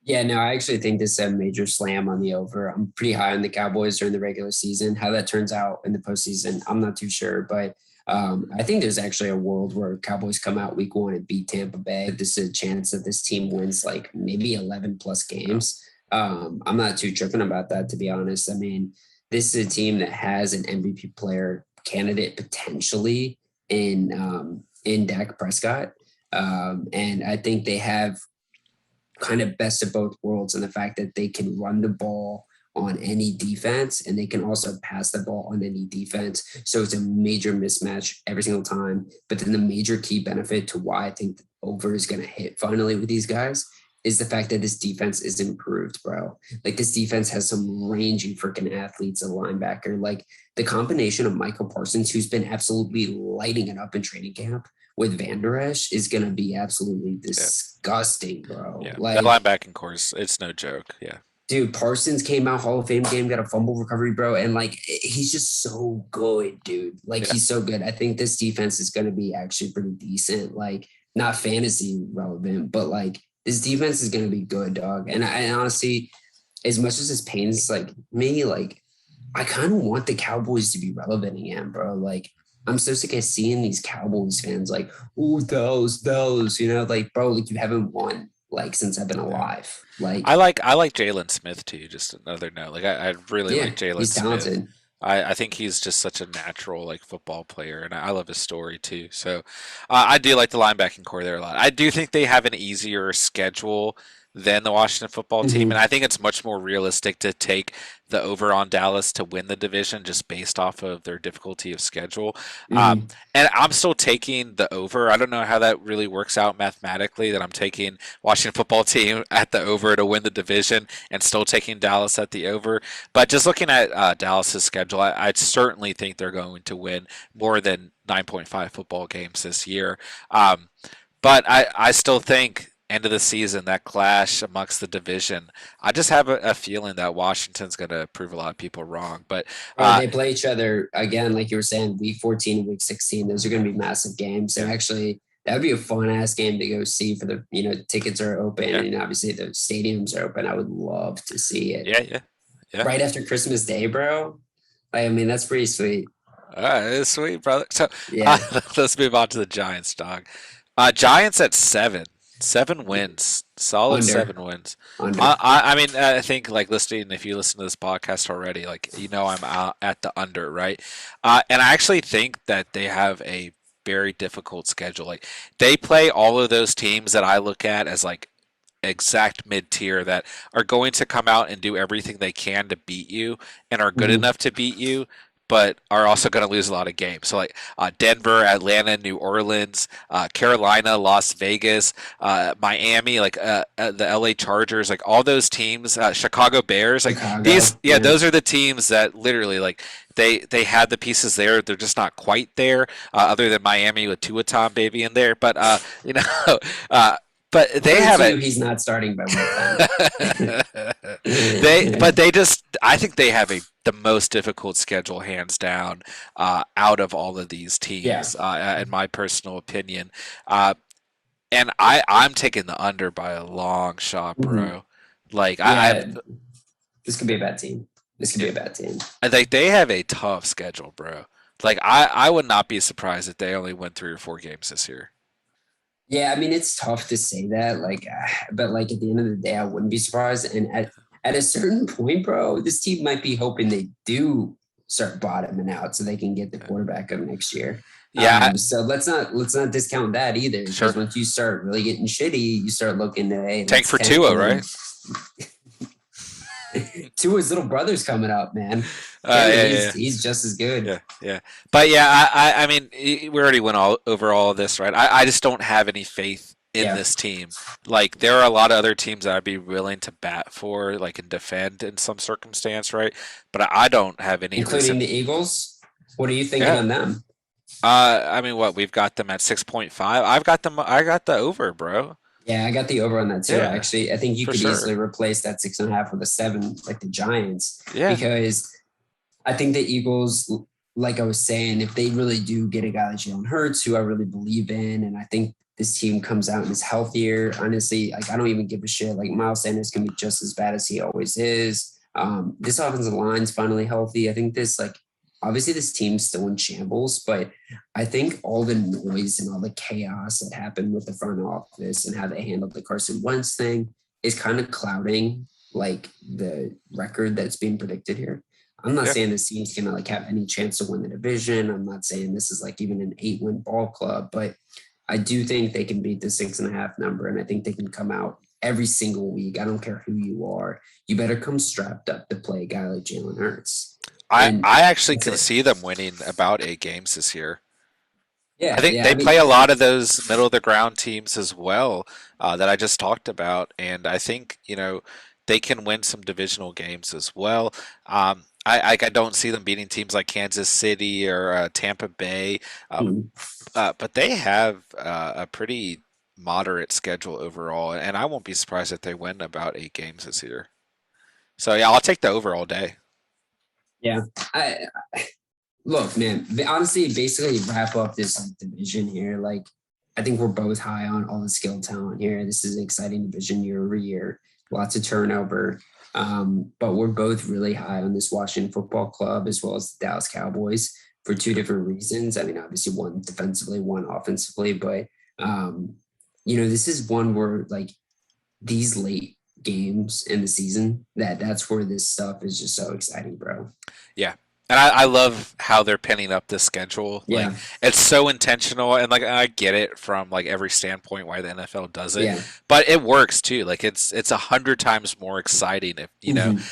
Yeah, no, I actually think this is a major slam on the over. I'm pretty high on the Cowboys during the regular season. How that turns out in the postseason, I'm not too sure, but I think there's actually a world where Cowboys come out week one and beat Tampa Bay. This is a chance that this team wins like maybe 11 plus Yeah, games. I'm not too tripping about that, to be honest. I mean, this is a team that has an MVP player candidate potentially in Dak Prescott. And I think they have kind of best of both worlds in the fact that they can run the ball on any defense and they can also pass the ball on any defense. So it's a major mismatch every single time. But then the major key benefit to why I think the over is going to hit finally with these guys is the fact that this defense is improved, bro. Like this defense has some rangy freaking athletes, a linebacker. Like the combination of Michael Parsons, who's been absolutely lighting it up in training camp, with Van Der Esch is going to be absolutely yeah, disgusting, bro. yeah. That Like, linebacking course, it's no joke. Yeah, dude, Parsons came out Hall of Fame game, got a fumble recovery, bro. And like, he's just so good, dude. Like, yeah, he's so good. I think this defense is going to be actually pretty decent. Like, not fantasy relevant, but like, this defense is going to be good, dog. And I honestly, as much as this pains like me, like I kind of want the Cowboys to be relevant again, bro. Like I'm so sick of seeing these Cowboys fans like, oh, those, like, bro, like you haven't won like since I've been yeah. alive. Like, I like Jalen Smith too. Just another note. Like I really like yeah, Jalen he's Smith. talented. I think he's just such a natural like football player, and I love his story too. So I do like the linebacking core there a lot. I do think they have an easier schedule than the Washington football team, and Mm-hmm. I think it's much more realistic to take the over on Dallas to win the division just based off of their difficulty of schedule. Um, Mm-hmm. and I'm still taking the over. I don't know how that really works out mathematically. That I'm taking Washington football team at the over to win the division, and still taking Dallas at the over. But just looking at Dallas's schedule, I certainly think they're going to win more than 9.5 football games this year. Um, but I still think end of the season that clash amongst the division. I just have a feeling that Washington's going to prove a lot of people wrong. But Bro, uh, they play each other again, like you were saying, week 14 and week 16. Those are going to be massive games. And yeah, actually, that would be a fun ass game to go see for the tickets are open yeah, and obviously the stadiums are open. I would love to see it yeah, yeah, yeah. right after Christmas Day, bro. I mean, that's pretty sweet. All right, sweet brother. So Yeah. let's move on to the Giants, dog. Giants at 7 wins, solid Under. 7 wins. Under. I mean, I think like listening, if you listen to this podcast already, like I'm out at the under, right? And I actually think that they have a very difficult schedule. Like they play all of those teams that I look at as like exact mid tier that are going to come out and do everything they can to beat you and are good Mhm. enough to beat you, but are also going to lose a lot of games. So like Denver, Atlanta, New Orleans, Carolina, Las Vegas, Miami, like the LA Chargers, like all those teams, Chicago Bears, like these, Chicago, yeah, yeah. those are the teams that literally like they had the pieces there. They're just not quite there, other than Miami with Tua Tom baby in there. But you know, uh, but they According have to it. you, he's not starting by week 10. They just I think they have a the most difficult schedule hands down out of all of these Yeah. teams in my personal opinion. Uh, and I'm taking the under by a long shot, Mhm. bro. Like Yeah. This could be a bad team. This could be yeah, a bad team. I think they have a tough schedule, bro. Like I would not be surprised if they only win 3 or 4 games this year. Yeah, I mean it's tough to say that, like, but like at the end of the day, I wouldn't be surprised. And at a certain point, bro, this team might be hoping they do start bottoming out so they can get the quarterback of next year. Yeah, So let's not discount that either, because sure. once you start really getting shitty, you start looking at, hey, Tank let's for tank a Tua, little. right? Tua's little brother's coming up, man. Yeah, Apparently, yeah, he's yeah. he's just as good. Yeah. But yeah, I mean, we already went all over all of this, right? I just don't have any faith in Yeah, this team. Like, there are a lot of other teams that I'd be willing to bat for, like, and defend in some circumstance, right? But I don't have any including reason. the Eagles. What are you thinking Yeah. on them? I mean, what we've got them at 6.5. I've got them. I got the over, bro. Yeah, I got the over on that too. Yeah, Actually, I think you for could easily sure. replace that 6.5 with a 7, like the Giants, Yeah. because I think the Eagles, like I was saying, if they really do get a guy like Jalen Hurts, who I really believe in, and I think this team comes out and is healthier. Honestly, like I don't even give a shit. Like Miles Sanders can be just as bad as he always is. This offensive line's finally healthy. I think this, like, obviously this team's still in shambles, but I think all the noise and all the chaos that happened with the front office and how they handled the Carson Wentz thing is kind of clouding like the record that's being predicted here. I'm not Yeah. saying this team's gonna like have any chance to win the division. I'm not saying this is like even an 8-win ball club, but I do think they can beat the 6.5 number, and I think they can come out every single week. I don't care who you are. You better come strapped up to play a guy like Jalen Hurts. And I actually that's can it. see them winning about 8 games this year. I Yeah, think yeah. they I play a mean, lot of those middle of the ground teams as well that I just talked about, and I think they can win some divisional games as well. I don't see them beating teams like Kansas City or Tampa Bay, uh, hmm, but they have a pretty moderate schedule overall, and I won't be surprised if they win about 8 games this year. So yeah, I'll take the over all day. yeah. I look, man. Honestly, basically wrap up this like division here. Like, I think we're both high on all the skill talent here. This is an exciting division year over year. Lots of turnover. But we're both really high on this Washington Football Club as well as the Dallas Cowboys for two different reasons. I mean, obviously one defensively, one offensively, but um, this is one where like these late games in the season, that's where this stuff is just so exciting, bro. Yeah. And I love how they're pinning up the schedule. Like Yeah, it's so intentional, and like I get it from like every standpoint why the NFL does it, yeah. but it works too. Like it's 100 times more exciting if Mhm.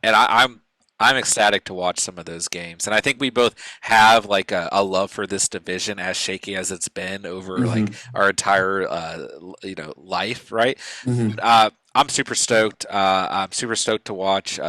And I'm ecstatic to watch some of those games, and I think we both have like a love for this division, as shaky as it's been over like Mhm. our entire life, right? Mhm. I'm super stoked. I'm super stoked to watch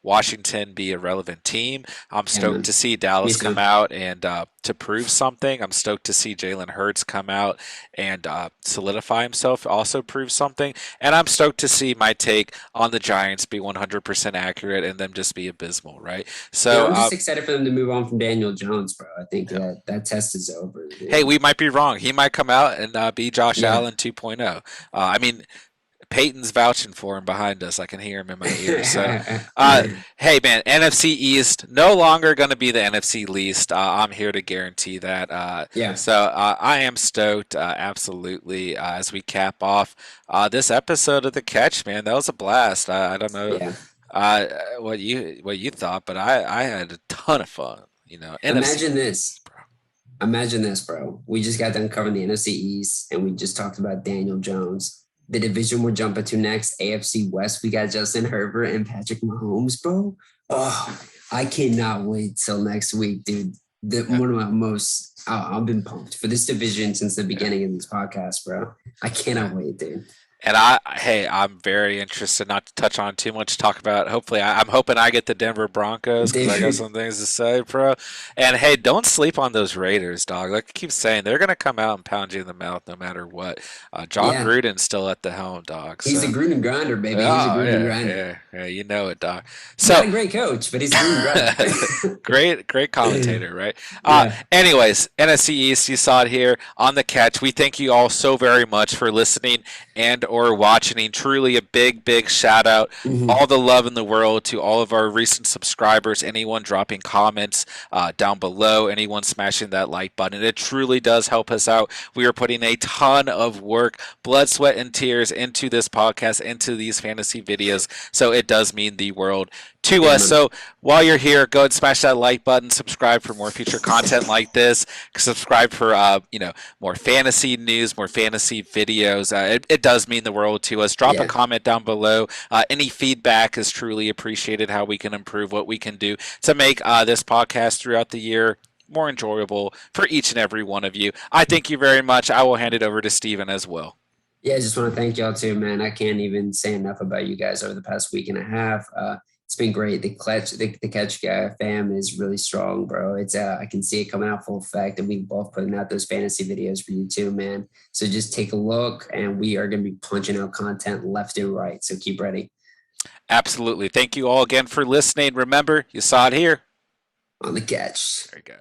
Washington be a relevant team. I'm Yeah, stoked man. to see Me Dallas come too. out and to prove something. I'm stoked to see Jalen Hurts come out and solidify himself, also prove something. And I'm stoked to see my take on the Giants be 100% accurate and them just be abysmal, right? Yeah, So, I'm just excited for them to move on from Daniel Jones, bro. I think yeah. that test is over. Hey, we might be wrong. He might come out and be Josh Yeah. Allen 2.0. I mean, Peyton's vouching for him behind us. I can hear him in my ears. So, uh, hey man, NFC East no longer going to be the NFC least. I'm here to guarantee that. Yeah. So I am stoked, absolutely. As we cap off this episode of the Catch, man, that was a blast. I don't know Yeah. uh, what you thought, but I had a ton of fun. NFC Imagine this. East, bro. Imagine this, bro. We just got done covering the NFC East and we just talked about Daniel Jones. The division we're jumping to next, AFC West, we got Justin Herbert and Patrick Mahomes, bro. Oh, I cannot wait till next week, dude. Yeah, One of my most, I've been pumped for this division since the yeah, beginning of this podcast, bro. I yeah. cannot wait, dude. And hey, I'm very interested not to touch on too much, talk about. Hopefully, I'm hoping I get the Denver Broncos because I got Dude, some things to say, bro. And hey, don't sleep on those Raiders, dog. Like I keep saying, they're gonna come out and pound you in the mouth no matter what. John yeah, Gruden's still at the helm, dog. he's a So, Gruden grinder, baby. He's a oh Gruden yeah, grinder. yeah, yeah, you know it, dog. Not So, a great coach, but he's a Gruden grinder. great commentator, right? Yeah. Anyways, NFC East, you saw it here on the catch. We thank you all so very much for listening and or watching. Truly a big shout out. Mhm. All the love in the world to all of our recent subscribers, anyone dropping comments down below, anyone smashing that like button. It truly does help us out. We are putting a ton of work, blood, sweat, and tears into this podcast, into these fantasy videos. So it does mean the world to Yeah, us. man. So while you're here, go and smash that like button, subscribe for more future content like this, subscribe for more fantasy news, more fantasy videos. It does mean the world to us. Drop a Yeah. comment down below. Any feedback is truly appreciated. How we can improve, what we can do to make this podcast throughout the year more enjoyable for each and every one of you. I thank you very much. I will hand it over to Steven as well. Yeah, I just want to thank y'all too, man. I can't even say enough about you guys over the past week and a half. It's been great. The catch guy fam is really strong, bro. It's I can see it coming out full effect, and we both putting out those fantasy videos for you too, man. So just take a look, and we are going to be punching out content left and right. So keep ready Absolutely. Thank you all again for listening. Remember, you saw it here. on the catch. There you go.